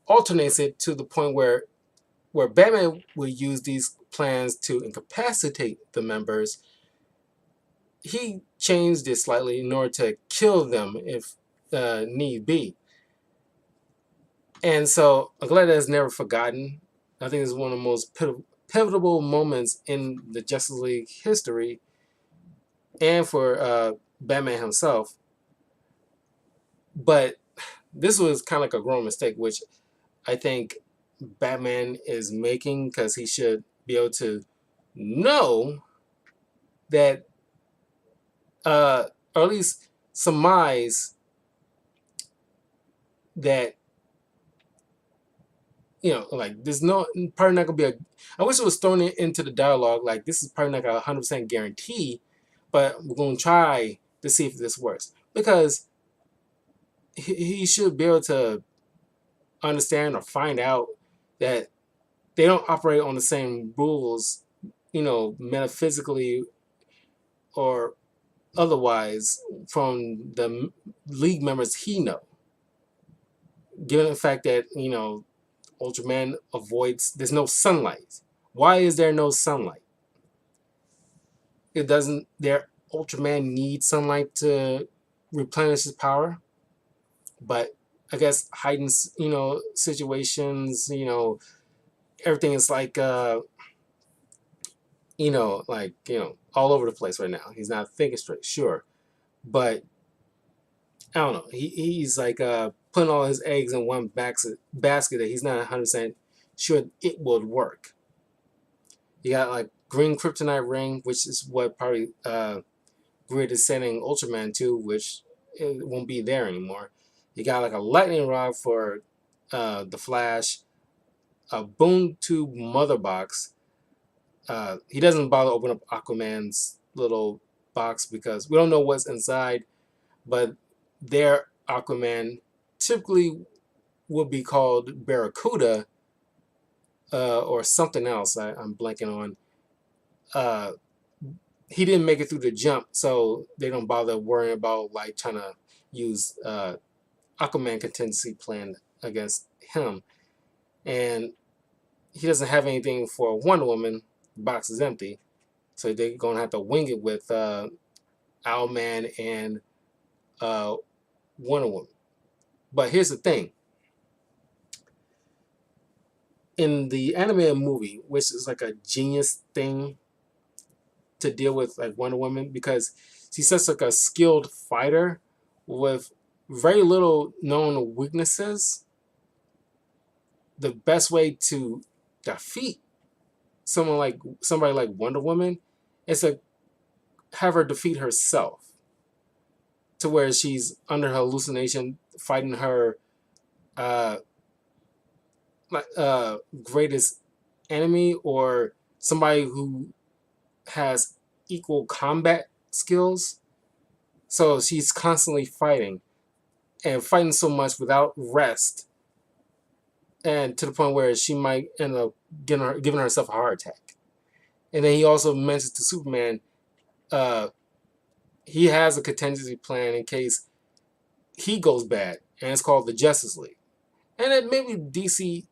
alternates it to the point where Batman would use these plans to incapacitate the members. He changed it slightly in order to kill them if need be. And so I'm glad that's never forgotten. I think it's one of the most pivotal moments in the Justice League history, and for Batman himself. But this was kind of like a grown mistake, which I think Batman is making, because he should be able to know that, or at least surmise that, like there's no probably not gonna be a. I wish it was thrown into the dialogue like this is probably not a 100% guarantee, but we're gonna try to see if this works because he should be able to understand or find out that they don't operate on the same rules, metaphysically or otherwise from the league members he know. Given the fact that Ultraman avoids, there's no sunlight. Why is there no sunlight? It doesn't. Their Ultraman need sunlight to replenish his power, but I guess heightened, situations, everything is like, all over the place right now. He's not thinking straight, sure, but I don't know. He's like putting all his eggs in one basket that he's not 100% sure it would work. You got like green kryptonite ring, which is what probably Grid is sending Ultraman to, which it won't be there anymore. You got like a lightning rod for the Flash, a bone tube mother box. He doesn't bother opening up Aquaman's little box because we don't know what's inside, but their Aquaman typically would be called Barracuda or something else. I'm blanking on. He didn't make it through the jump, so they don't bother worrying about like trying to use Aquaman contingency plan against him. And he doesn't have anything for Wonder Woman. The box is empty, so they're gonna have to wing it with Owlman and Wonder Woman. But here's the thing. In the animated movie, which is like a genius thing to deal with like Wonder Woman, because she's such like a skilled fighter with very little known weaknesses, the best way to defeat somebody like Wonder Woman is to have her defeat herself, to where she's under her hallucination fighting her greatest enemy or somebody who has equal combat skills. So she's constantly fighting and fighting so much without rest, and to the point where she might end up giving herself a heart attack. And then he also mentions to Superman, he has a contingency plan in case he goes bad, and it's called the Justice League. And it maybe DC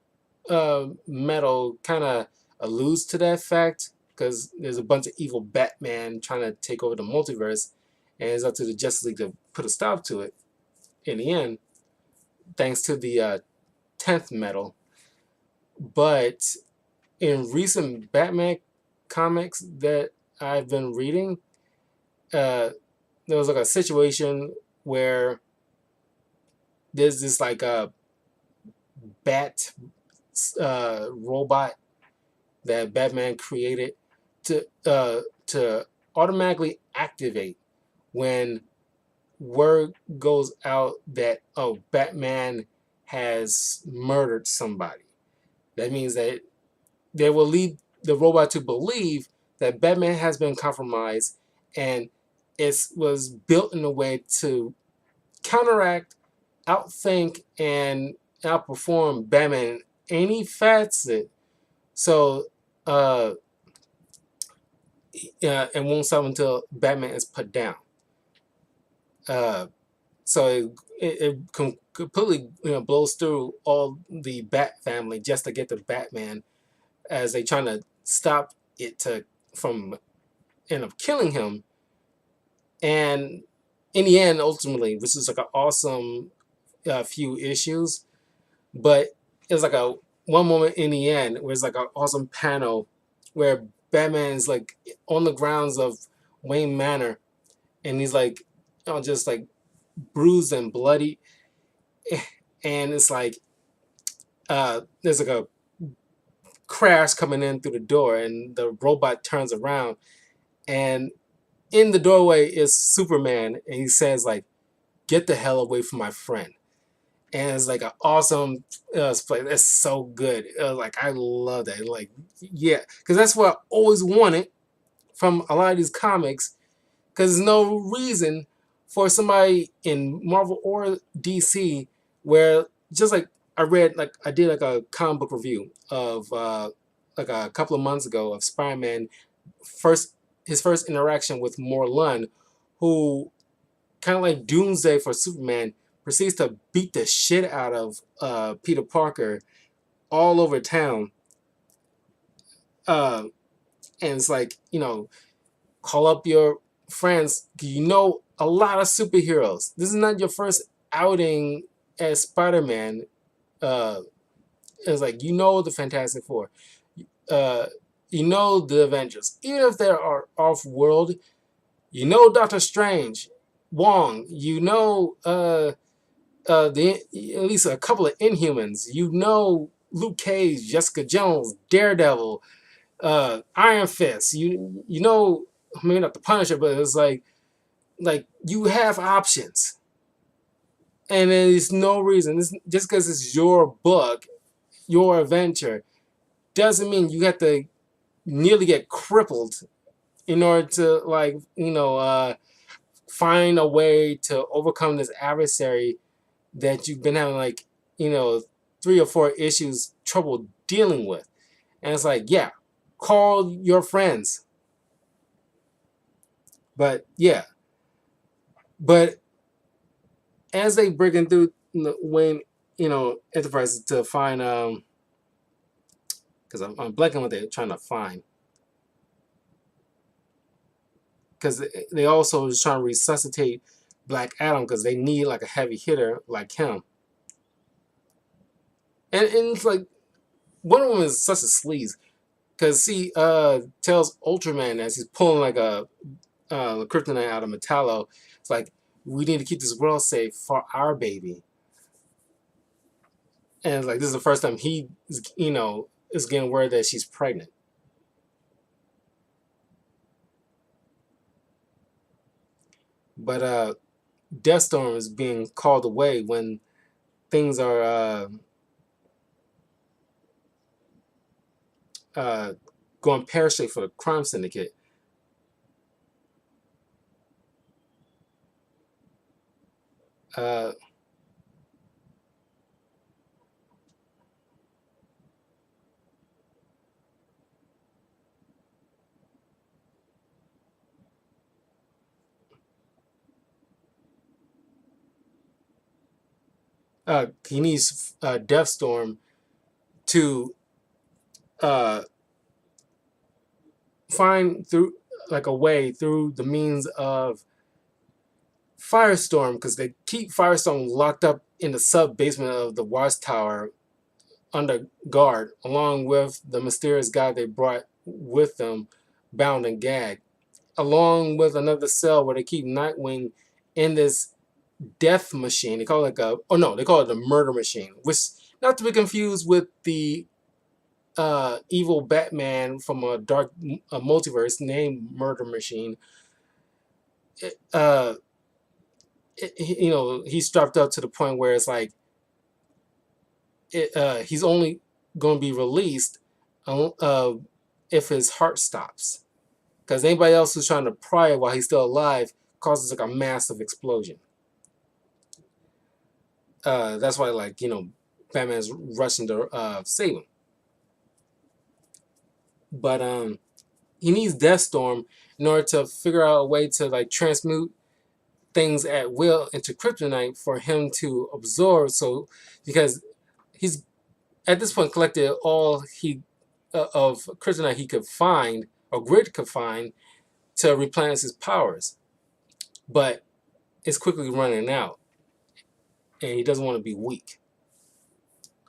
Metal kind of alludes to that fact because there's a bunch of evil Batman trying to take over the multiverse, and it's up to the Justice League to put a stop to it. In the end, thanks to the 10th Metal. But in recent Batman comics that I've been reading, there was like a situation where there's this like a bat robot that Batman created to automatically activate when word goes out that Batman has murdered somebody. That means that they will lead the robot to believe that Batman has been compromised, and it was built in a way to counteract, outthink, and outperform Batman in any facet. So it won't stop until Batman is put down. So it completely blows through all the Bat family just to get to Batman as they trying to stop it from end up killing him. And in the end, ultimately, which is like an awesome few issues, but it was like a one moment in the end where it's like an awesome panel where Batman is like on the grounds of Wayne Manor, and he's like just like bruised and bloody, and it's like there's like a crash coming in through the door, and the robot turns around, and in the doorway is Superman, and he says like, "Get the hell away from my friend." and it's like an awesome play. It's so good. Like I love that. Like yeah, because that's what I always wanted from a lot of these comics. Because there's no reason for somebody in Marvel or DC where just like I did like a comic book review of like a couple of months ago of Spider-Man first his first interaction with Morlun, who kind of like Doomsday for Superman, proceeds to beat the shit out of Peter Parker all over town. Uh, and it's like, call up your friends. You know a lot of superheroes. This is not your first outing as Spider-Man. Uh, it's like, the Fantastic Four. Uh, the Avengers. Even if they are off-world, Doctor Strange, Wong. The at least a couple of Inhumans. Luke Cage, Jessica Jones, Daredevil, Iron Fist. Maybe not the Punisher, but it's like you have options, and there's no reason. Just because it's your book, your adventure, doesn't mean you have to nearly get crippled in order to find a way to overcome this adversary that you've been having you know 3 or 4 issues trouble dealing with. And it's like, yeah, call your friends. But yeah, but as they breaking through Wayne Enterprises to find because I'm blanking what they're trying to find, because they also was trying to resuscitate Black Adam because they need like a heavy hitter like him. And it's like Wonder Woman is such a sleaze because tells Ultraman as he's pulling like a kryptonite out of Metallo. It's like, we need to keep this world safe for our baby. And it's like, this is the first time he is getting word that she's pregnant. But Deathstorm is being called away when things are going pear-shaped for the crime syndicate. Uh, he needs Deathstorm to uh, find through like a way through the means of Firestorm, because they keep Firestorm locked up in the sub basement of the Watchtower under guard, along with the mysterious guy they brought with them, bound and gagged, along with another cell where they keep Nightwing in this death machine. They call it they call it the murder machine, which not to be confused with the evil Batman from a dark multiverse named Murder Machine. Uh, he's strapped up to the point where it's like he's only going to be released if his heart stops. Because anybody else who's trying to pry it while he's still alive causes like a massive explosion. That's why Batman's rushing to save him. But he needs Deathstorm in order to figure out a way to transmute things at will into kryptonite for him to absorb. So because he's at this point collected all he of kryptonite he could find or Grid could find to replenish his powers, but it's quickly running out, and he doesn't want to be weak.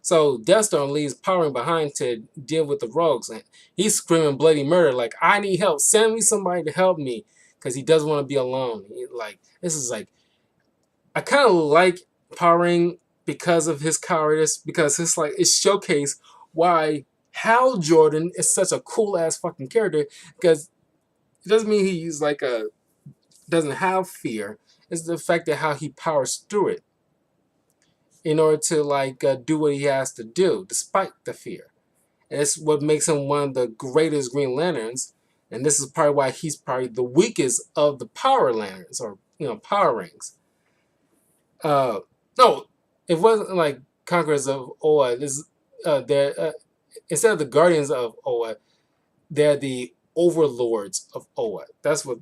So Deathstorm leaves Powering behind to deal with the rogues, and he's screaming bloody murder like, "I need help! Send me somebody to help me!" Because he doesn't want to be alone. This is like, I kind of like Powering because of his cowardice, because it's like it showcased why Hal Jordan is such a cool ass fucking character, because it doesn't mean he's doesn't have fear. It's the fact that how he powers through it. in order to like do what he has to do despite the fear. And it's what makes him one of the greatest Green Lanterns. And this is probably why he's probably the weakest of the Power Lanterns, or Power Rings. Uh, no, it wasn't like Conquerors of Oa. This they're instead of the Guardians of Oa, they're the Overlords of Oa. That's what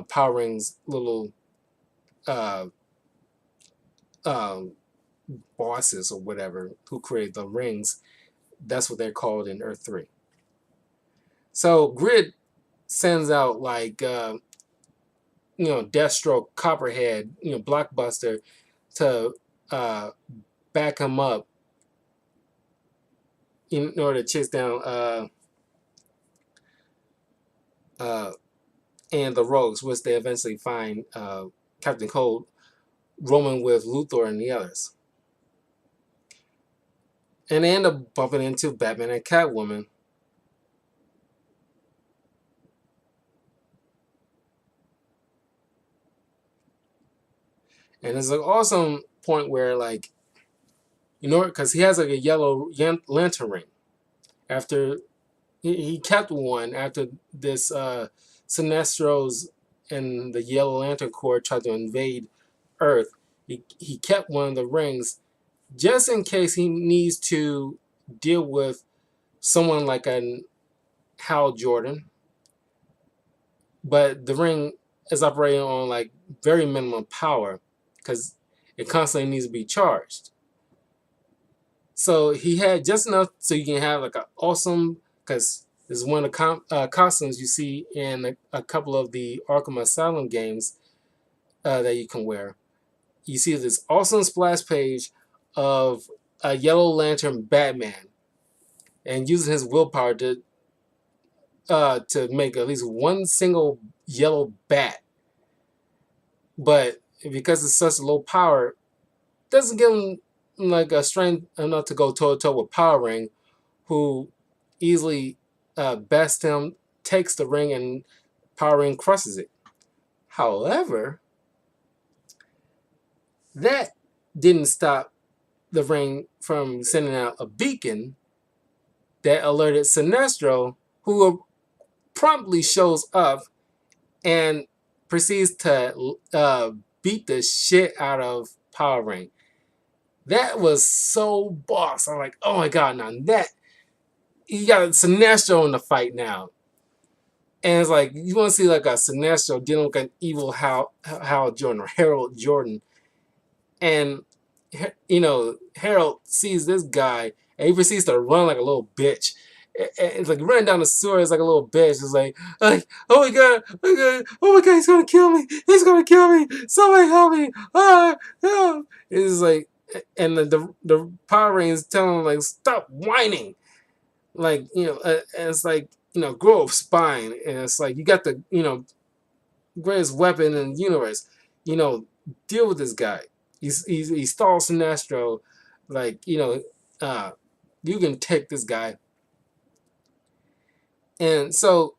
Power Rings little uh, um, bosses or whatever who created the rings. That's what they're called in Earth 3. So Grid sends out like Deathstroke, Copperhead, Blockbuster to uh, back him up in order to chase down uh, and the Rogues, which they eventually find Captain Cold roaming with Luthor and the others. And they end up bumping into Batman and Catwoman. And it's an awesome point where, like, because he has like a yellow lantern ring. After he kept one after this Sinestro's and the Yellow Lantern Corps tried to invade Earth. He kept one of the rings just in case he needs to deal with someone like an Hal Jordan. But the ring is operating on like very minimum power because it constantly needs to be charged. So he had just enough so you can have like an awesome, because this is one of the costumes you see in a couple of the Arkham Asylum games that you can wear. You see this awesome splash page of a Yellow Lantern Batman, and using his willpower to make at least one single yellow bat. But because it's such low power, doesn't give him like a strength enough to go toe to toe with Power Ring, who easily bests him, takes the ring, and Power Ring crushes it. However, that didn't stop the ring from sending out a beacon that alerted Sinestro, who promptly shows up and proceeds to beat the shit out of Power Ring. That was so boss. I'm like, oh my god, now that you got Sinestro in the fight now. And it's like, you want to see like a Sinestro dealing with an evil Hal Jordan or Harold Jordan. And, Harold sees this guy and he proceeds to run like a little bitch. It's like running down the sewer is like a little bitch. It's like, oh my god, oh my god, oh my god, he's gonna kill me. He's gonna kill me. Somebody help me. Ah, no. It's like, and the Power Rangers telling him like, stop whining. Like, and it's like, grow a spine. And it's like, you got the, greatest weapon in the universe. Deal with this guy. He stalls Sinestro. Like, you can take this guy. And so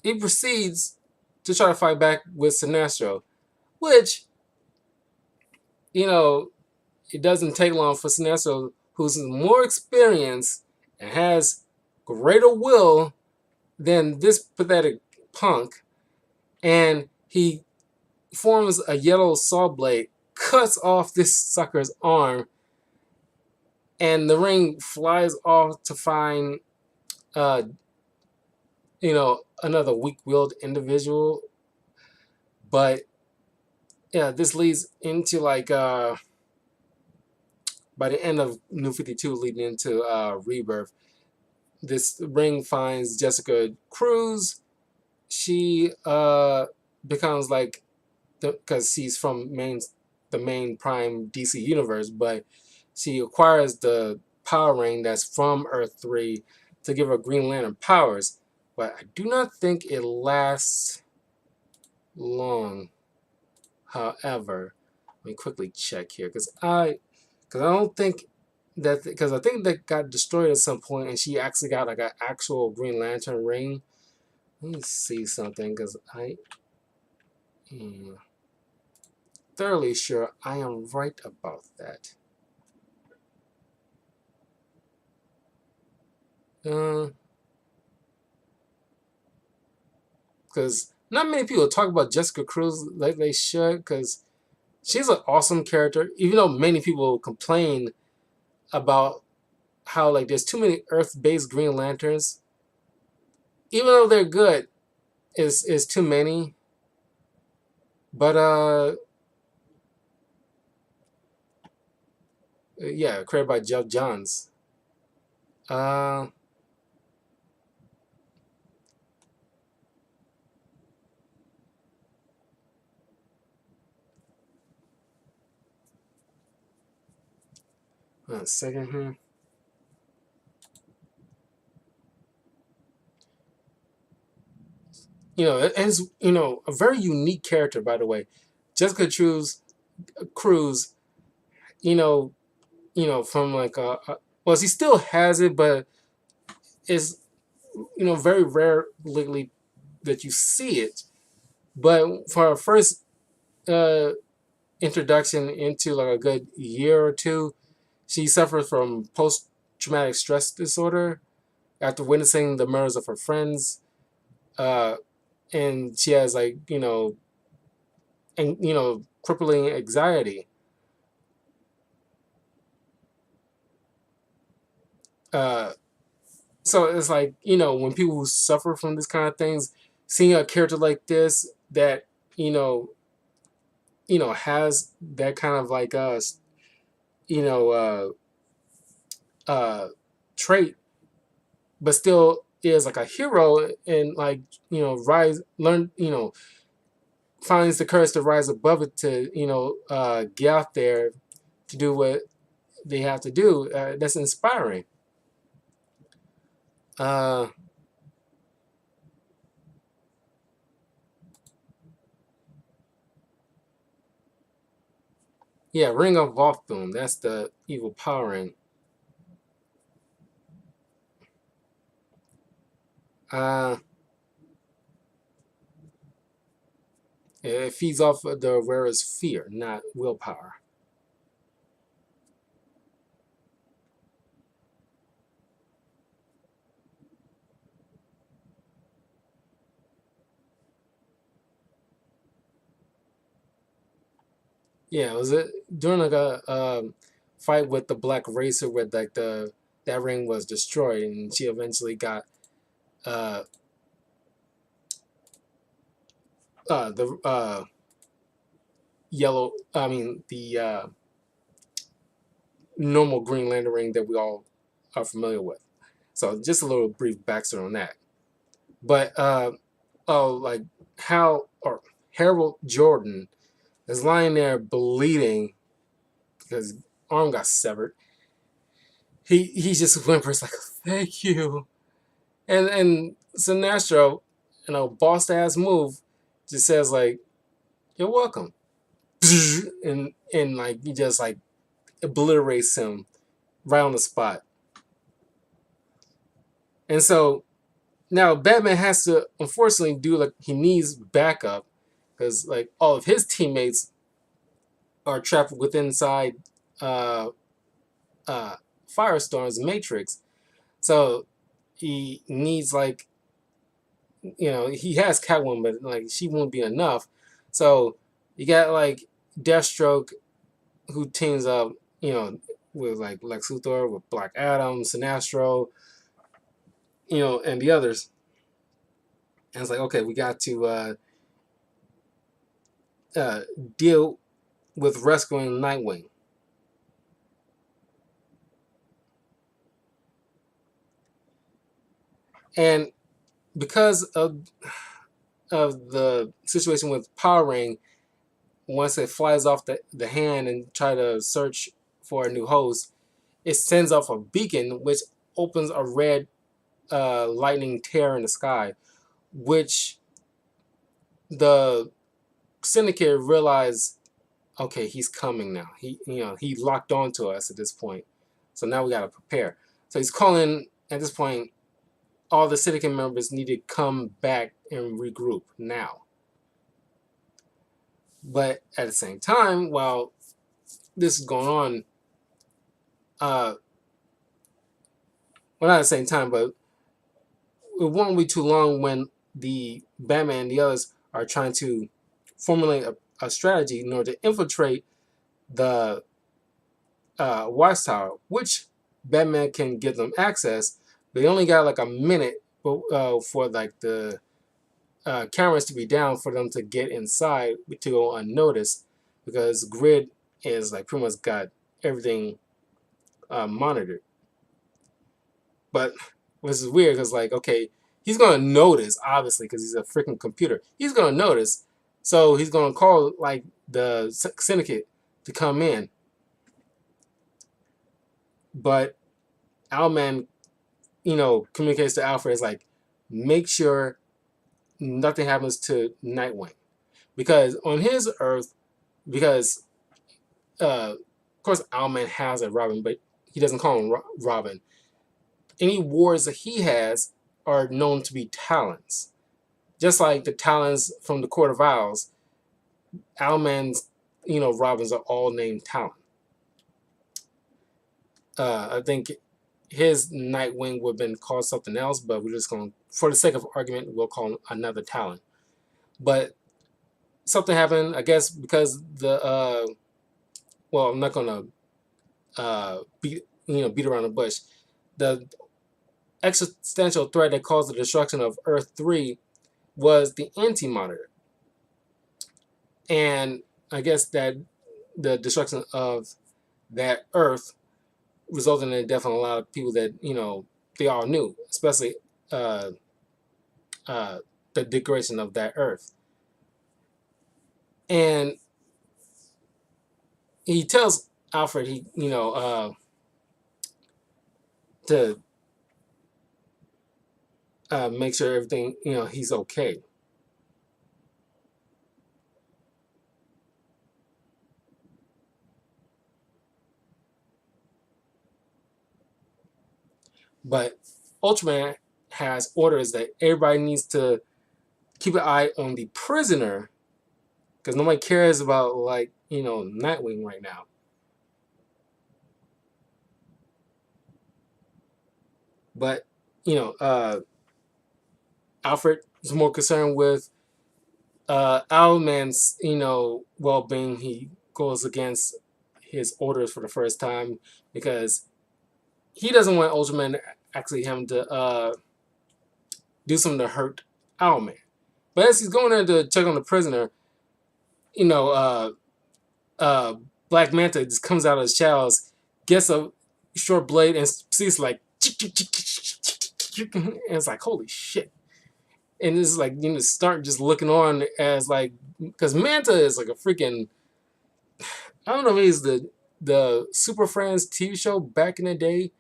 he proceeds to try to fight back with Sinestro, which, it doesn't take long for Sinestro, who's more experienced and has greater will than this pathetic punk, and he forms a yellow saw blade, cuts off this sucker's arm, and the ring flies off to find, another weak-willed individual. But yeah, this leads into like by the end of New 52, leading into Rebirth, this ring finds Jessica Cruz. She becomes like, because she's from the main Prime DC universe, but she acquires the Power Ring that's from Earth 3 to give her Green Lantern powers. But I do not think it lasts long. However, let me quickly check here, because I don't think that, because I think that got destroyed at some point, and she actually got like an actual Green Lantern ring. Let me see something, because I am thoroughly sure I am right about that. Because not many people talk about Jessica Cruz like they should, because she's an awesome character. Even though many people complain about how like there's too many Earth-based Green Lanterns, even though they're good, is too many. But yeah, created by Jeff Johns. Uh, a second here. It is a very unique character, by the way. Jessica Cruz, you know, from like well, he still has it, but it's very rarely that you see it. But for our first uh, introduction into like a good year or two, she suffers from post traumatic stress disorder after witnessing the murders of her friends, uh, and she has like and crippling anxiety. Uh, so it's like when people who suffer from this kind of things, seeing a character like this that you know has that kind of like you know uh uh trait, but still is like a hero and like rise learn finds the courage to rise above it to get out there to do what they have to do. That's inspiring. uh yeah, Ring of Volthoom, that's the evil power ring. uh it feeds off of the wearer's fear, not willpower. Yeah, was it during like a fight with the Black Racer where like the that ring was destroyed and she eventually got uh the yellow, I mean the normal Green Lantern ring that we all are familiar with. So just a little brief backstory on that. But oh, like Hal or Harold Jordan is lying there bleeding because his arm got severed. He just whimpers like thank you. And Sinestro, boss ass move, just says like, "You're welcome," and like he just like obliterates him right on the spot. And so now Batman has to unfortunately do like he needs backup because like all of his teammates are trapped within inside uh, uh, Firestorm's Matrix. So he needs like he has Catwoman, but like she won't be enough. So you got like Deathstroke who teams up, with like Lex Luthor, with Black Adam, Sinestro, and the others. And it's like, okay, we got to uh, deal with rescuing Nightwing. And because of the situation with Power Ring, once it flies off the hand and try to search for a new host, it sends off a beacon which opens a red lightning tear in the sky, which the Syndicate realized, okay, he's coming now. He locked on to us at this point, so now we gotta prepare. So he's calling at this point. All the Syndicate members need to come back and regroup now. But at the same time, while this is going on, uh, well, not at the same time, but it won't be too long when the Batman and the others are trying to formulate a strategy in order to infiltrate the Watchtower, which Batman can give them access. But they only got like a minute for like the cameras to be down for them to get inside to go unnoticed, because Grid is like pretty much got everything monitored. But which is weird because like okay, he's gonna notice obviously because he's a freaking computer. He's gonna notice, so he's gonna call like the syndicate to come in. But Owlman, communicates to Alfred is like, make sure nothing happens to Nightwing, because on his Earth, because of course Owlman has a Robin, but he doesn't call him Robin. Any wards that he has are known to be Talons. Just like the Talons from the Court of Owls, Owlman's, Robins are all named Talon. I think his Nightwing would have been called something else, but we're just going, for the sake of argument, we'll call him another Talon. But something happened, I guess, because I'm not gonna beat around the bush. The existential threat that caused the destruction of Earth 3 was the Anti-Monitor. And I guess that the destruction of that Earth resulted in the death of a lot of people that, they all knew, especially the degradation of that Earth. And he tells Alfred, to make sure everything, he's okay. But Ultraman has orders that everybody needs to keep an eye on the prisoner, because nobody cares about like Nightwing right now. But Alfred is more concerned with Owlman's well-being. He goes against his orders for the first time because he doesn't want Ultraman actually having to do something to hurt Owlman. But as he's going there to check on the prisoner, you know, uh, uh, Black Manta just comes out of his shadows, gets a short blade, and sees like, and it's like, holy shit. And it's like, start just looking on as like, because Manta is like a freaking, I don't know if he's the Super Friends TV show back in the day,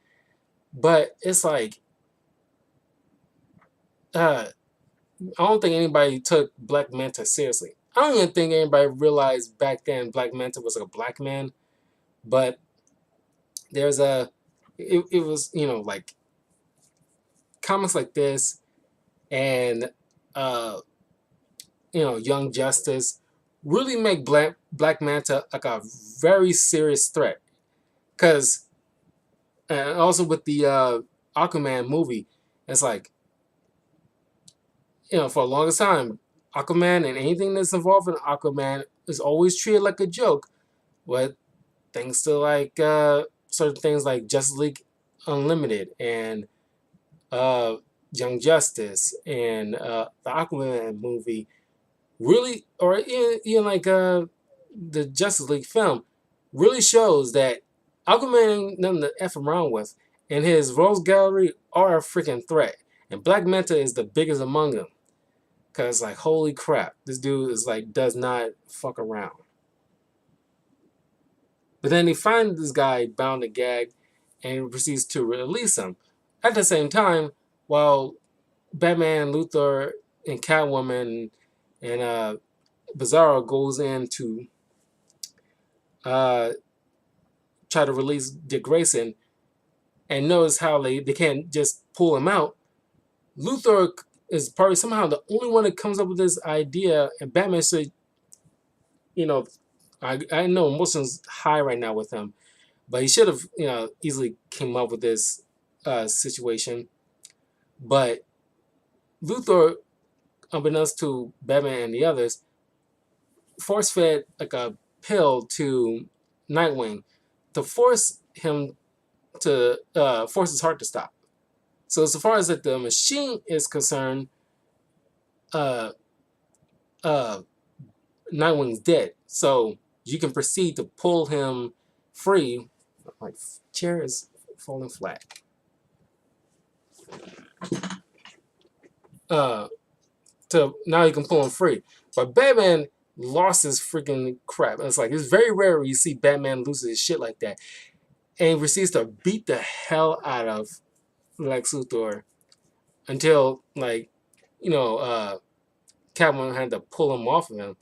but it's like, I don't think anybody took Black Manta seriously. I don't even think anybody realized back then Black Manta was like a black man, but there's it was, like comics like this and, uh, Young Justice really make Black Manta like a very serious threat. Because, and also with the Aquaman movie, it's like, for the longest time, Aquaman and anything that's involved in Aquaman is always treated like a joke. But thanks to like certain things like Justice League Unlimited and Young Justice and the Aquaman movie, really, or even like the Justice League film, really shows that Aquaman ain't nothing to F around with, and his Rose Gallery are a freaking threat. And Black Manta is the biggest among them. Cause like holy crap, this dude is like does not fuck around. But then they find this guy bound and gagged and proceeds to release him. At the same time, while Batman, Luthor, and Catwoman and Bizarro goes in to uh, try to release Dick Grayson and notice how they can't just pull him out, Luthor is probably somehow the only one that comes up with this idea, and Batman said, you know, I know emotions high right now with him, but he should have, easily came up with this situation, but Luthor, unbeknownst to Batman and the others, force fed like a pill to Nightwing to force him to force his heart to stop. So as far as that the machine is concerned, uh, uh, Nightwing's dead. So you can proceed to pull him free. My chair is falling flat. Uh, to now you can pull him free. But Batman lost his freaking crap. It's like it's very rare when you see Batman lose his shit like that, and he proceeds to beat the hell out of Lex Luthor until like Catwoman had to pull him off of him.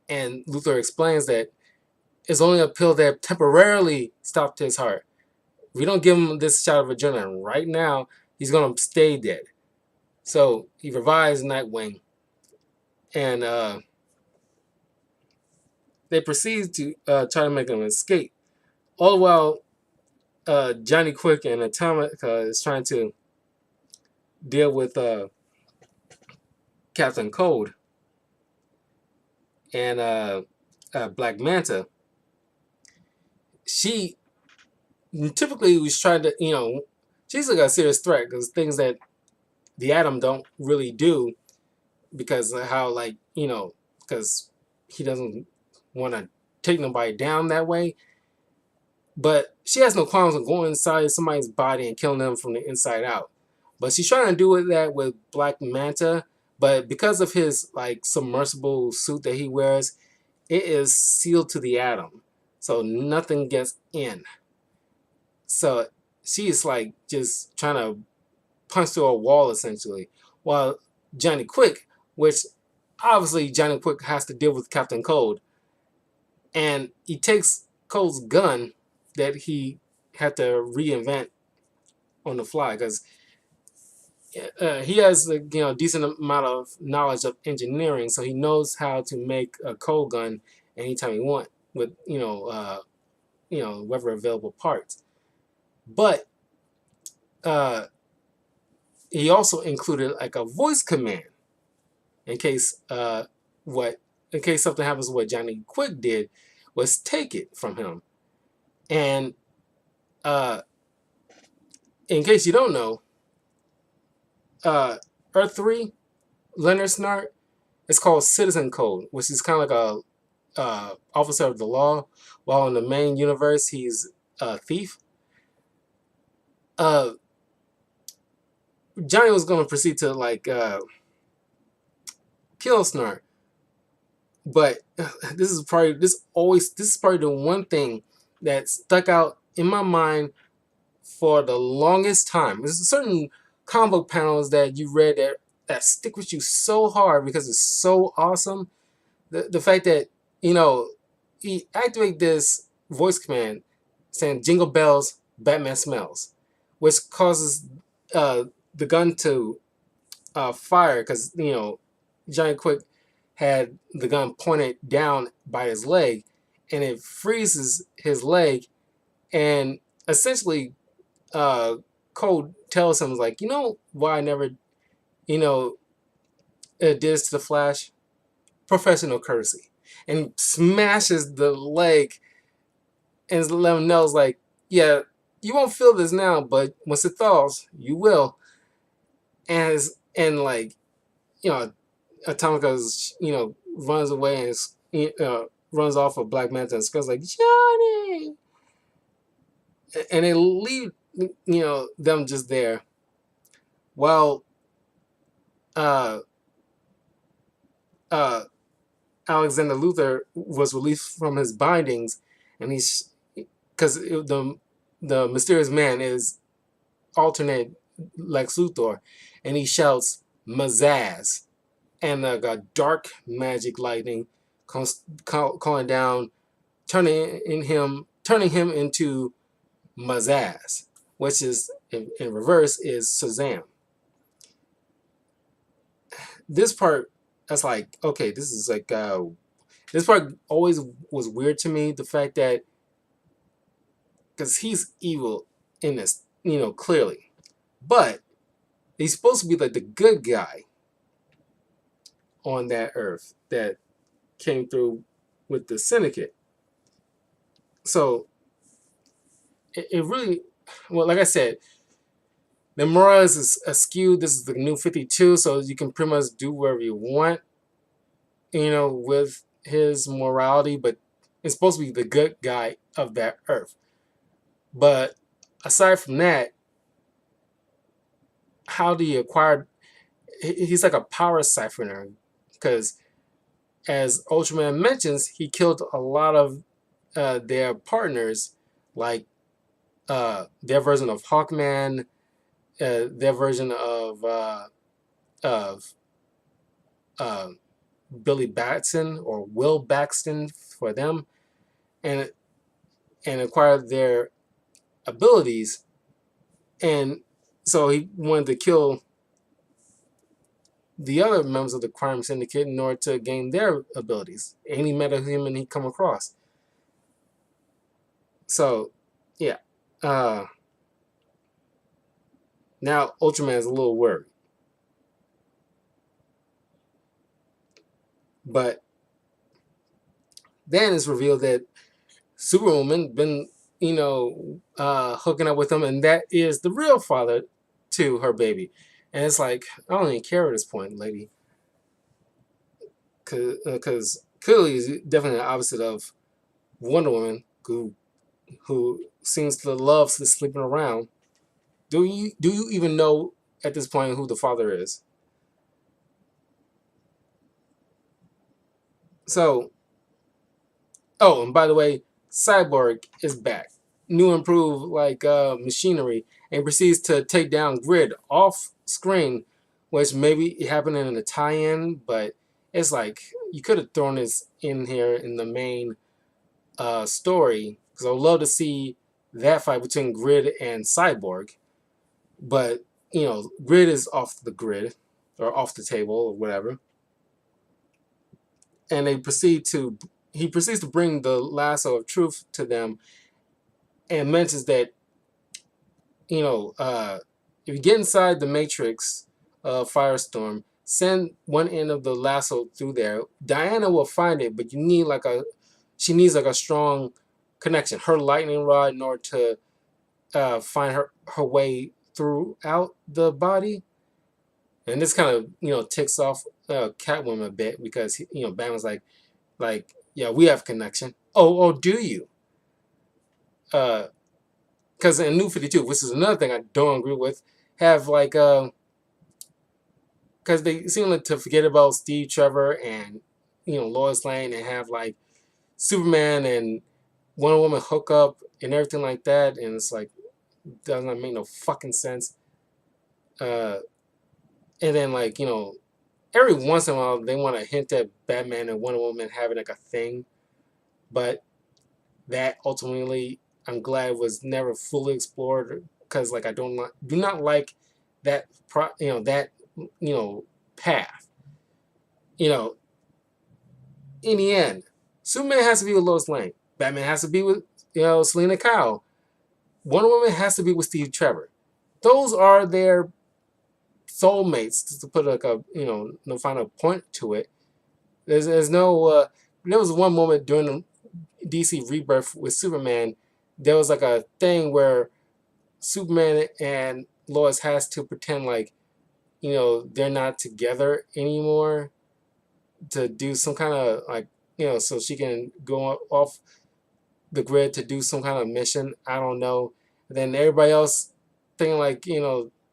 And Luthor explains that it's only a pill that temporarily stopped his heart. If we don't give him this shot of adrenaline right now, he's gonna stay dead. So he revives Nightwing, and they proceed to try to make him escape. All the while, Johnny Quick and Atomica is trying to deal with Captain Cold and Black Manta. She typically was trying to, she's like a serious threat because things that the Atom don't really do because of how, because he doesn't want to take nobody down that way. But she has no qualms with going inside somebody's body and killing them from the inside out. But she's trying to do that with Black Manta. But because of his submersible suit that he wears, it is sealed to the atom. So nothing gets in. So she is just trying to punch through a wall essentially. While Johnny Quick, which obviously Johnny Quick has to deal with Captain Cold. And he takes Cold's gun that he had to reinvent on the fly because he has a decent amount of knowledge of engineering, so he knows how to make a Cold gun anytime he wants with whatever available parts. But he also included a voice command in case something happens to what Johnny Quick did, was take it from him. And in case you don't know, Earth 3, Leonard Snart, is called Citizen Code, which is kind of like a officer of the law, while in the main universe he's a thief. Johnny was going to proceed to kill Snart, but this is probably the one thing that stuck out in my mind for the longest time. There's certain comic book panels that you read that stick with you so hard because it's so awesome. The fact that he activate this voice command saying "Jingle bells, Batman smells," which causes the gun to fire because Johnny Quick had the gun pointed down by his leg, and it freezes his leg, and essentially Cold tells him why I never did this to the Flash, professional courtesy, and smashes the leg and let him know yeah, you won't feel this now, but once it thaws, you will. And Atomica's runs away and runs off of Black Manta and screams like Johnny, and they leave them just there while Alexander Luthor was released from his bindings, and he's because the mysterious man is alternate Lex Luthor, and he shouts Mazaz, and a dark magic lightning calling down, turning him into Mazaz, which is in reverse is Shazam. This part, that's okay, this is this part always was weird to me. The fact that because he's evil in this, clearly. But he's supposed to be like the good guy on that Earth that came through with the Syndicate. So it really, well, like I said, the morals is askew. This is the new 52, so you can pretty much do whatever you want, with his morality, but it's supposed to be the good guy of that Earth. But aside from that, how do you acquire? He's like a power siphoner, because as Ultraman mentions, he killed a lot of their partners, like their version of Hawkman, their version of uh, Billy Batson or Will Baxton for them, and acquired their abilities, and so he wanted to kill the other members of the crime syndicate in order to gain their abilities. Any metahuman he come across. So, yeah. Now Ultraman's a little worried, but then it's revealed that Superwoman been, hooking up with him, and that is the real father to her baby. And it's like, I don't even care at this point, lady, because clearly is definitely the opposite of Wonder Woman, who seems to love sleeping around. Do you even know at this point who the father is? So, oh, and by the way, Cyborg is back, new improved like machinery, and proceeds to take down Grid off screen, which maybe it happened in a tie-in, but it's like you could have thrown this in here in the main story, because I would love to see that fight between Grid and Cyborg. But Grid is off the grid or off the table or whatever, and he proceeds to bring the lasso of truth to them, and mentions that if you get inside the matrix of Firestorm, send one end of the lasso through there. Diana will find it, but she needs like a strong connection, her lightning rod, in order to find her way throughout the body. And this kind of ticks off Catwoman a bit, because Batman's like, yeah, we have connection. Oh, do you? Because in New 52, which is another thing I don't agree with, have like because they seem like to forget about Steve Trevor and Lois Lane, and have like Superman and Wonder Woman hook up and everything like that, and it's like, does not make no fucking sense. Uh, and then like every once in a while they want to hint at Batman and Wonder Woman having like a thing, but that ultimately I'm glad was never fully explored, because like I do not like that path. In the end, Superman has to be with Lois Lane. Batman has to be with Selena Kyle. Wonder Woman has to be with Steve Trevor. Those are their soulmates, just to put like a no final point to it. There's no there was one moment during DC Rebirth with Superman, there was like a thing where Superman and Lois has to pretend like they're not together anymore, to do some kind of like so she can go off the grid to do some kind of mission. I don't know. And then everybody else thinking like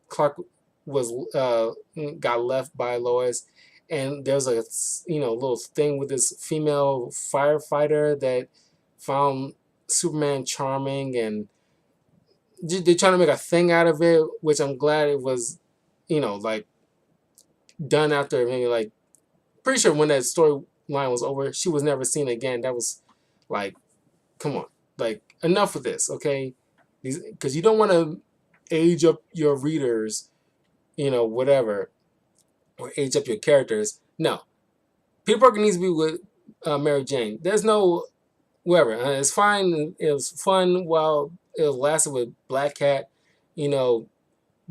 Clark was got left by Lois, and there's a little thing with this female firefighter that found Superman charming, and they're trying to make a thing out of it, which I'm glad it was like done after maybe like, pretty sure when that storyline was over, she was never seen again. That was like, come on, like enough of this, okay? Because you don't want to age up your readers, whatever, or age up your characters. No, Peter Parker needs to be with Mary Jane. There's no whatever. It's fine. It was fun while it lasted with Black Cat, you know,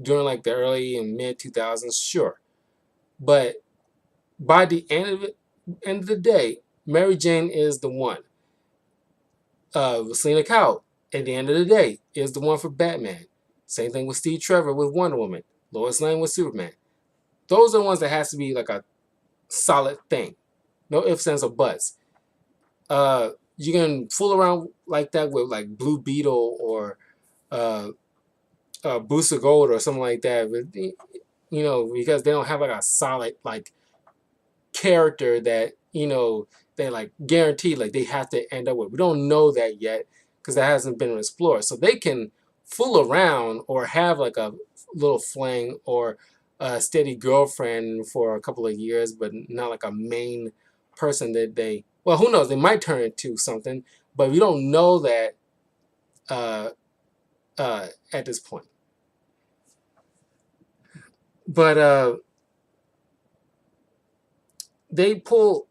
during like the early and mid 2000s, sure. But by the end of the day, Mary Jane is the one. Selena Kyle, at the end of the day, is the one for Batman. Same thing with Steve Trevor with Wonder Woman. Lois Lane with Superman. Those are the ones that has to be like a solid thing. No ifs, ands, or buts. You can fool around like that with like Blue Beetle or uh, Booster Gold or something like that. But, because they don't have like a solid like character that they like guarantee like they have to end up with. We don't know that yet because that hasn't been explored. So they can fool around or have like a little fling or a steady girlfriend for a couple of years, but not like a main person that they. Well, who knows? They might turn into something, but we don't know that uh, at this point. But they pull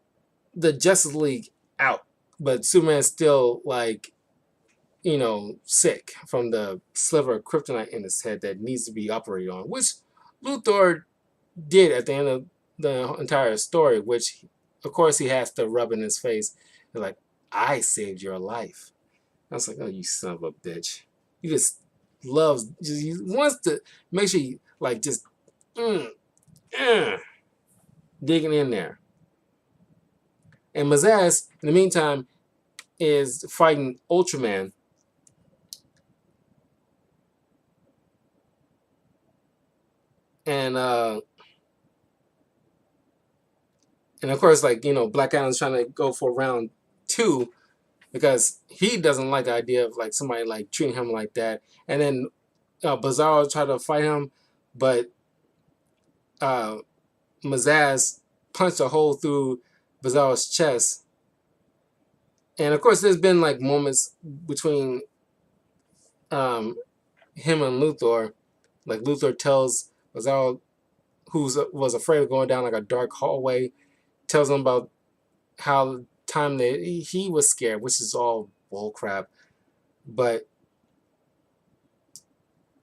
the Justice League out, but Superman's still like, sick from the sliver of kryptonite in his head that needs to be operated on, which Luthor did at the end of the entire story, which of course he has to rub in his face. They're like, I saved your life. I was like, oh, you son of a bitch. He just loves, he wants to make sure you like just digging in there. And Mazaz, in the meantime, is fighting Ultraman. And of course, like, Black Adam's trying to go for round 2 because he doesn't like the idea of like somebody like treating him like that. And then Bizarro tried to fight him, but Mazaz punched a hole through Bizarro's chest. And of course, there's been like moments between him and Luthor. Like Luthor tells Bizarro, who was afraid of going down like a dark hallway, tells him about how the time that he was scared, which is all bull crap. But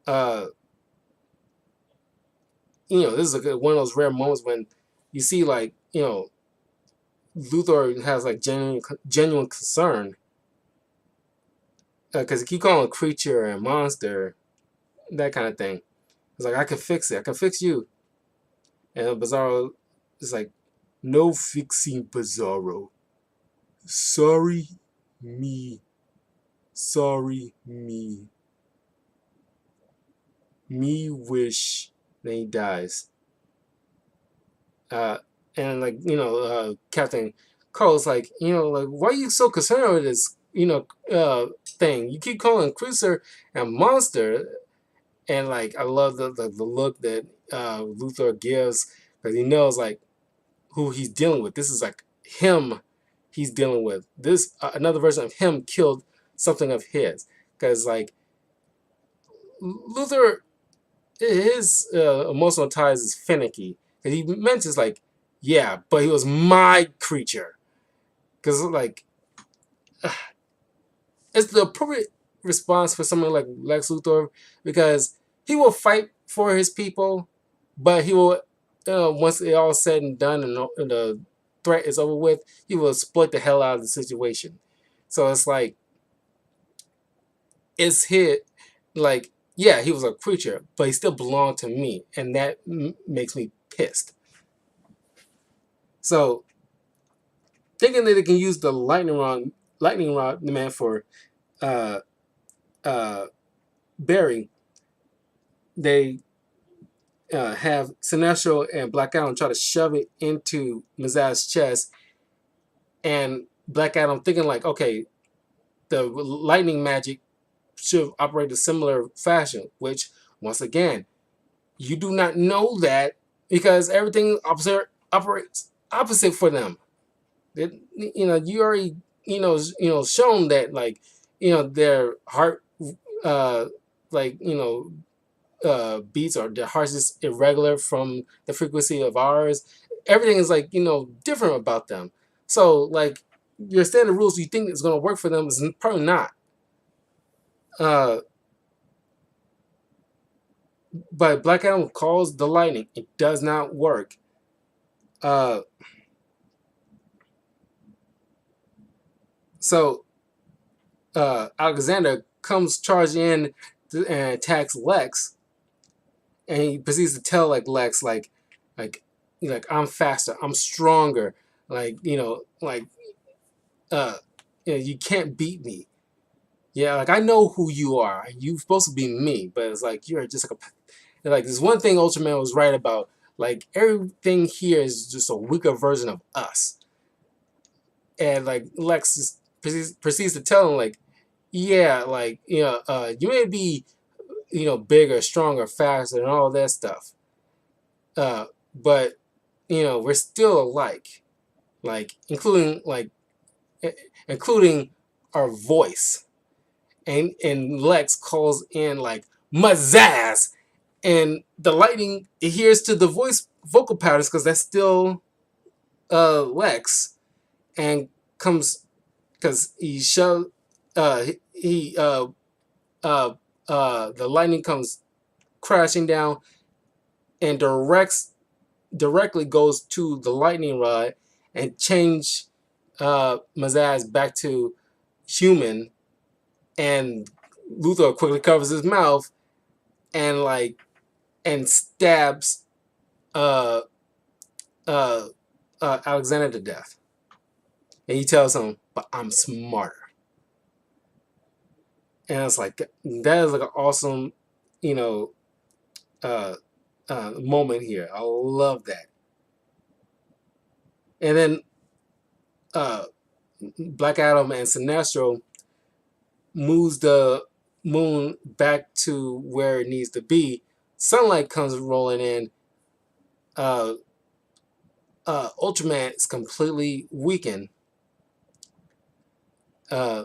this is one of those rare moments when you see like Luthor has like genuine concern because he keep calling creature and monster, that kind of thing. It's like, I can fix it. I can fix you. And Bizarro is like, no fixing, Bizarro. Sorry, me. Sorry, me. Me wish. Then he dies. And like, Captain Carl's like, like, why are you so concerned with this, thing? You keep calling Cruiser and Monster. And like, I love the look that Luthor gives, because he knows like who he's dealing with. This is like him he's dealing with. This another version of him killed something of his, because like Luthor, his emotional ties is finicky. And he mentions like, yeah, but he was my creature, because like it's the appropriate response for someone like Lex Luthor, because he will fight for his people, but he will, once it all said and done and the threat is over with, he will exploit the hell out of the situation. So it's like, it's his, like, yeah, he was a creature, but he still belonged to me, and that makes me pissed. So, thinking that they can use the lightning rod man for uh, Barry, they have Sinestro and Black Adam try to shove it into Mazaz's chest, and Black Adam thinking like, okay, the lightning magic should operate a similar fashion, which once again, you do not know that because everything operates opposite for them. You already shown that like their heart like beats or their heart's just irregular from the frequency of ours. Everything is like different about them. So like your standard rules you think is going to work for them is probably not. Uh, but Black Adam calls the lightning. It does not work. Uh, so Alexander comes charging in and attacks Lex, and he proceeds to tell like Lex like like I'm faster, I'm stronger, like uh, you can't beat me. Yeah, like I know who you are. You're supposed to be me, but it's like you're just like there's one thing Ultraman was right about. Like everything here is just a weaker version of us. And like Lex just proceeds to tell him like, yeah, like you may be bigger, stronger, faster, and all that stuff. But we're still alike. Like including our voice. And Lex calls in like Mazaz, and the lightning adheres to the vocal patterns because that's still Lex, and comes because he showed he the lightning comes crashing down and directly goes to the lightning rod and change Mazaz back to human, and Luthor quickly covers his mouth and stabs uh, uh, Alexander to death. And he tells him, "But I'm smarter." And it's like that is like an awesome, you know, uh, moment here. I love that. And then uh, Black Adam and Sinestro moves the moon back to where it needs to be. Sunlight comes rolling in. Uh, Ultraman is completely weakened, uh,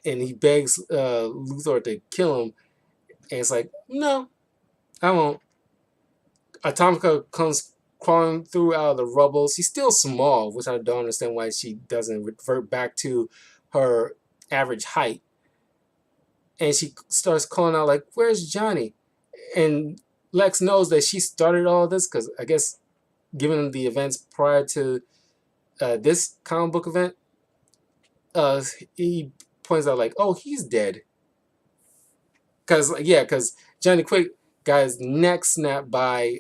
and he begs Luthor to kill him. And it's like, no, I won't. Atomica comes crawling through out of the rubble. She's still small, which I don't understand why she doesn't revert back to her average height. And she starts calling out like, "Where's Johnny?" And Lex knows that she started all this because I guess, given the events prior to this comic book event, he points out like, "Oh, he's dead." Because Johnny Quick got his neck snapped by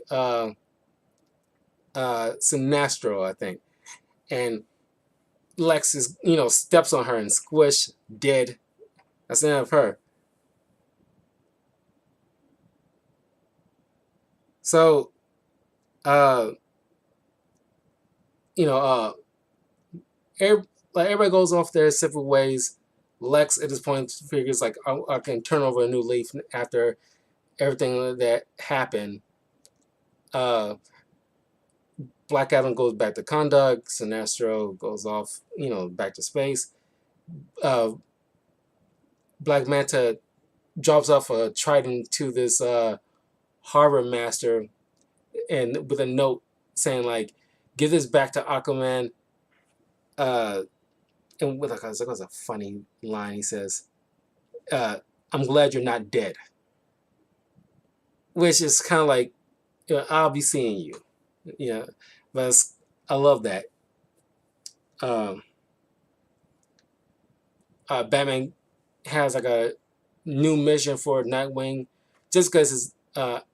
Sinestro, I think, and Lex is steps on her and squish dead. That's the end of her. So uh you know uh like everybody goes off their separate ways. Lex at this point figures like I can turn over a new leaf after everything that happened. uh Black Adam goes back to Kahndaq. Sinestro goes off back to space. uh Black Manta drops off a trident to this harbor master, and with a note saying like, "Give this back to Aquaman." Uh, and with like a funny line, he says, uh, "I'm glad you're not dead," which is kind of like, "I'll be seeing you." Yeah, but I love that. Um, Batman has like a new mission for Nightwing. Just because his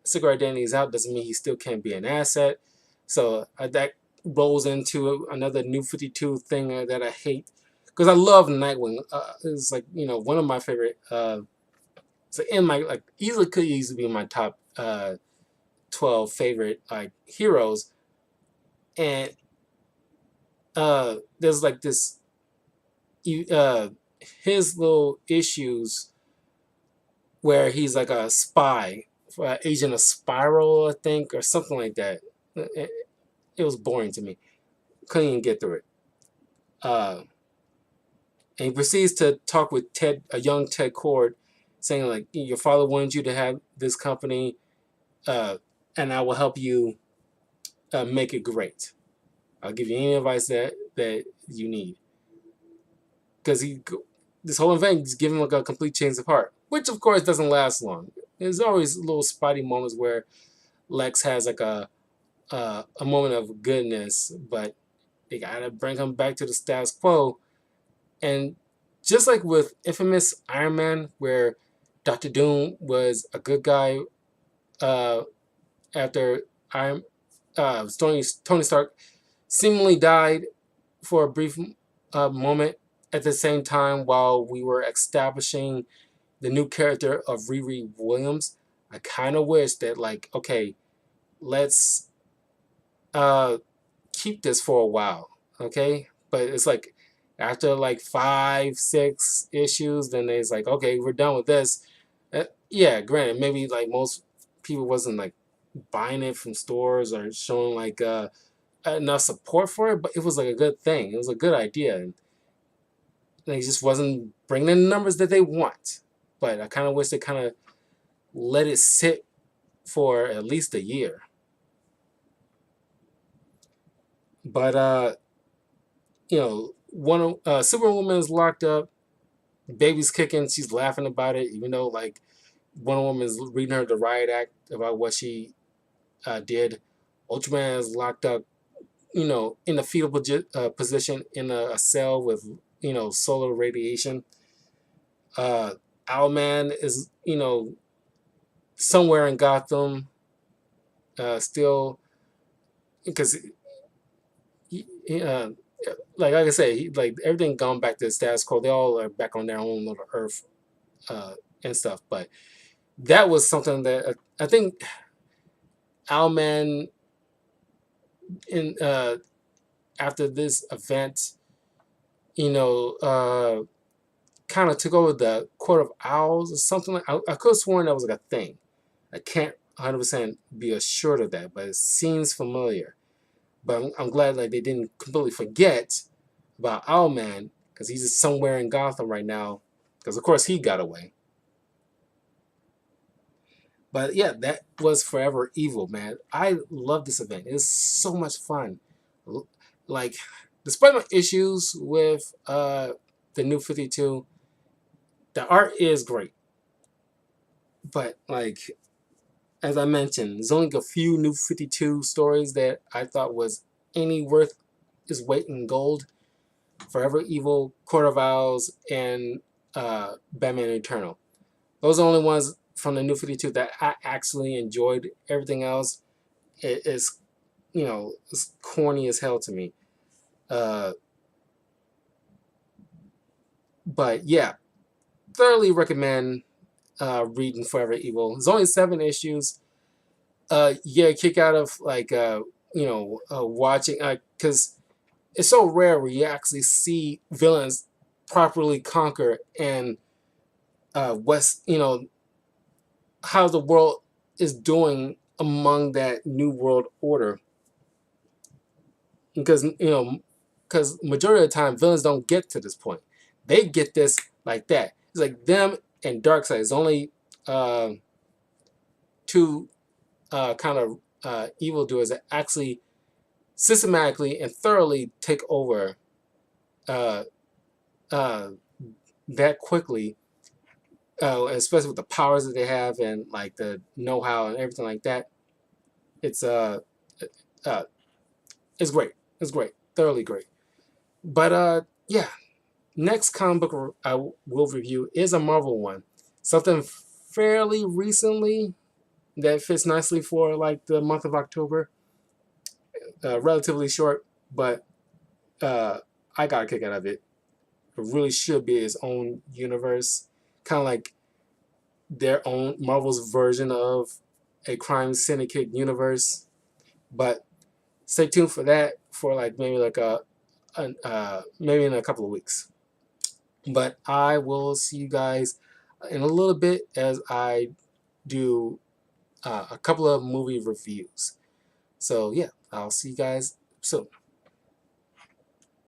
secret identity is out doesn't mean he still can't be an asset. So that rolls into another New 52 thing that I hate, because I love Nightwing. It's like one of my favorite. So in my like easily could easily be my top 12 favorite like heroes, and there's like this uh his little issues where he's like a spy, agent of Spiral, I think, or something like that. It was boring to me. Couldn't even get through it. Uh, and he proceeds to talk with a young Ted Cord, saying like, "Your father wanted you to have this company, uh, and I will help you make it great. I'll give you any advice that you need." Because this whole event is giving like a complete change of heart. which of course doesn't last long. There's always little spotty moments where Lex has like a moment of goodness, but they gotta bring him back to the status quo. And just like with infamous Iron Man, where Doctor Doom was a good guy uh, after Iron Tony Stark seemingly died for a brief moment at the same time while we were establishing the new character of Riri Williams. I kind of wish that, like, okay, let's uh, keep this for a while, okay? But it's like after like 5, 6 issues, then it's like, okay, we're done with this. Yeah, granted, maybe like most people wasn't like buying it from stores or showing like enough support for it, but it was like a good thing. It was a good idea, and they just wasn't bringing in the numbers that they want. But I kind of wish they kind of let it sit for at least a year. But one Superwoman is locked up, baby's kicking, she's laughing about it, even though like Wonder Woman is reading her the riot act about what she did. Ultraman is locked up, in a fetal position in a cell with solar radiation. Uh, Owlman is somewhere in Gotham, still because like I said, like everything gone back to the status quo. They all are back on their own little Earth uh, and stuff. But that was something that I think Owlman in after this event, you know, uh, kind of took over the Court of Owls or something. I could have sworn that was like a thing. I can't 100% be assured of that, but it seems familiar. But I'm glad like they didn't completely forget about Owlman because he's just somewhere in Gotham right now. Because of course he got away. But yeah, that was Forever Evil, man. I love this event. It's so much fun. Like, despite my issues with the New 52, the art is great. But like as I mentioned, there's only a few New 52 stories that I thought was any worth its weight in gold. Forever Evil, Court of Owls, and Batman Eternal. Those are the only ones from the New 52 that I actually enjoyed. Everything else is, it's corny as hell to me. Uh, but yeah, thoroughly recommend reading Forever Evil. There's only 7 issues. Yeah, kick out of like watching because it's so rare where you actually see villains properly conquer and West, how the world is doing among that new world order. Because majority of the time villains don't get to this point. They get this like that. It's like them and Darkseid. It's only uh, two kind of evildoers that actually systematically and thoroughly take over uh, uh, that quickly, especially with the powers that they have and like the know-how and everything like that. It's uh it's great. It's great, thoroughly great. But yeah, next comic book I will review is a Marvel one, something fairly recently that fits nicely for like the month of October. Relatively short, but uh, I got a kick out of it. It really should be its own universe, kind of like their own Marvel's version of a crime syndicate universe. But stay tuned for that for like maybe like maybe in a couple of weeks. But I will see you guys in a little bit as I do a couple of movie reviews. So yeah, I'll see you guys soon.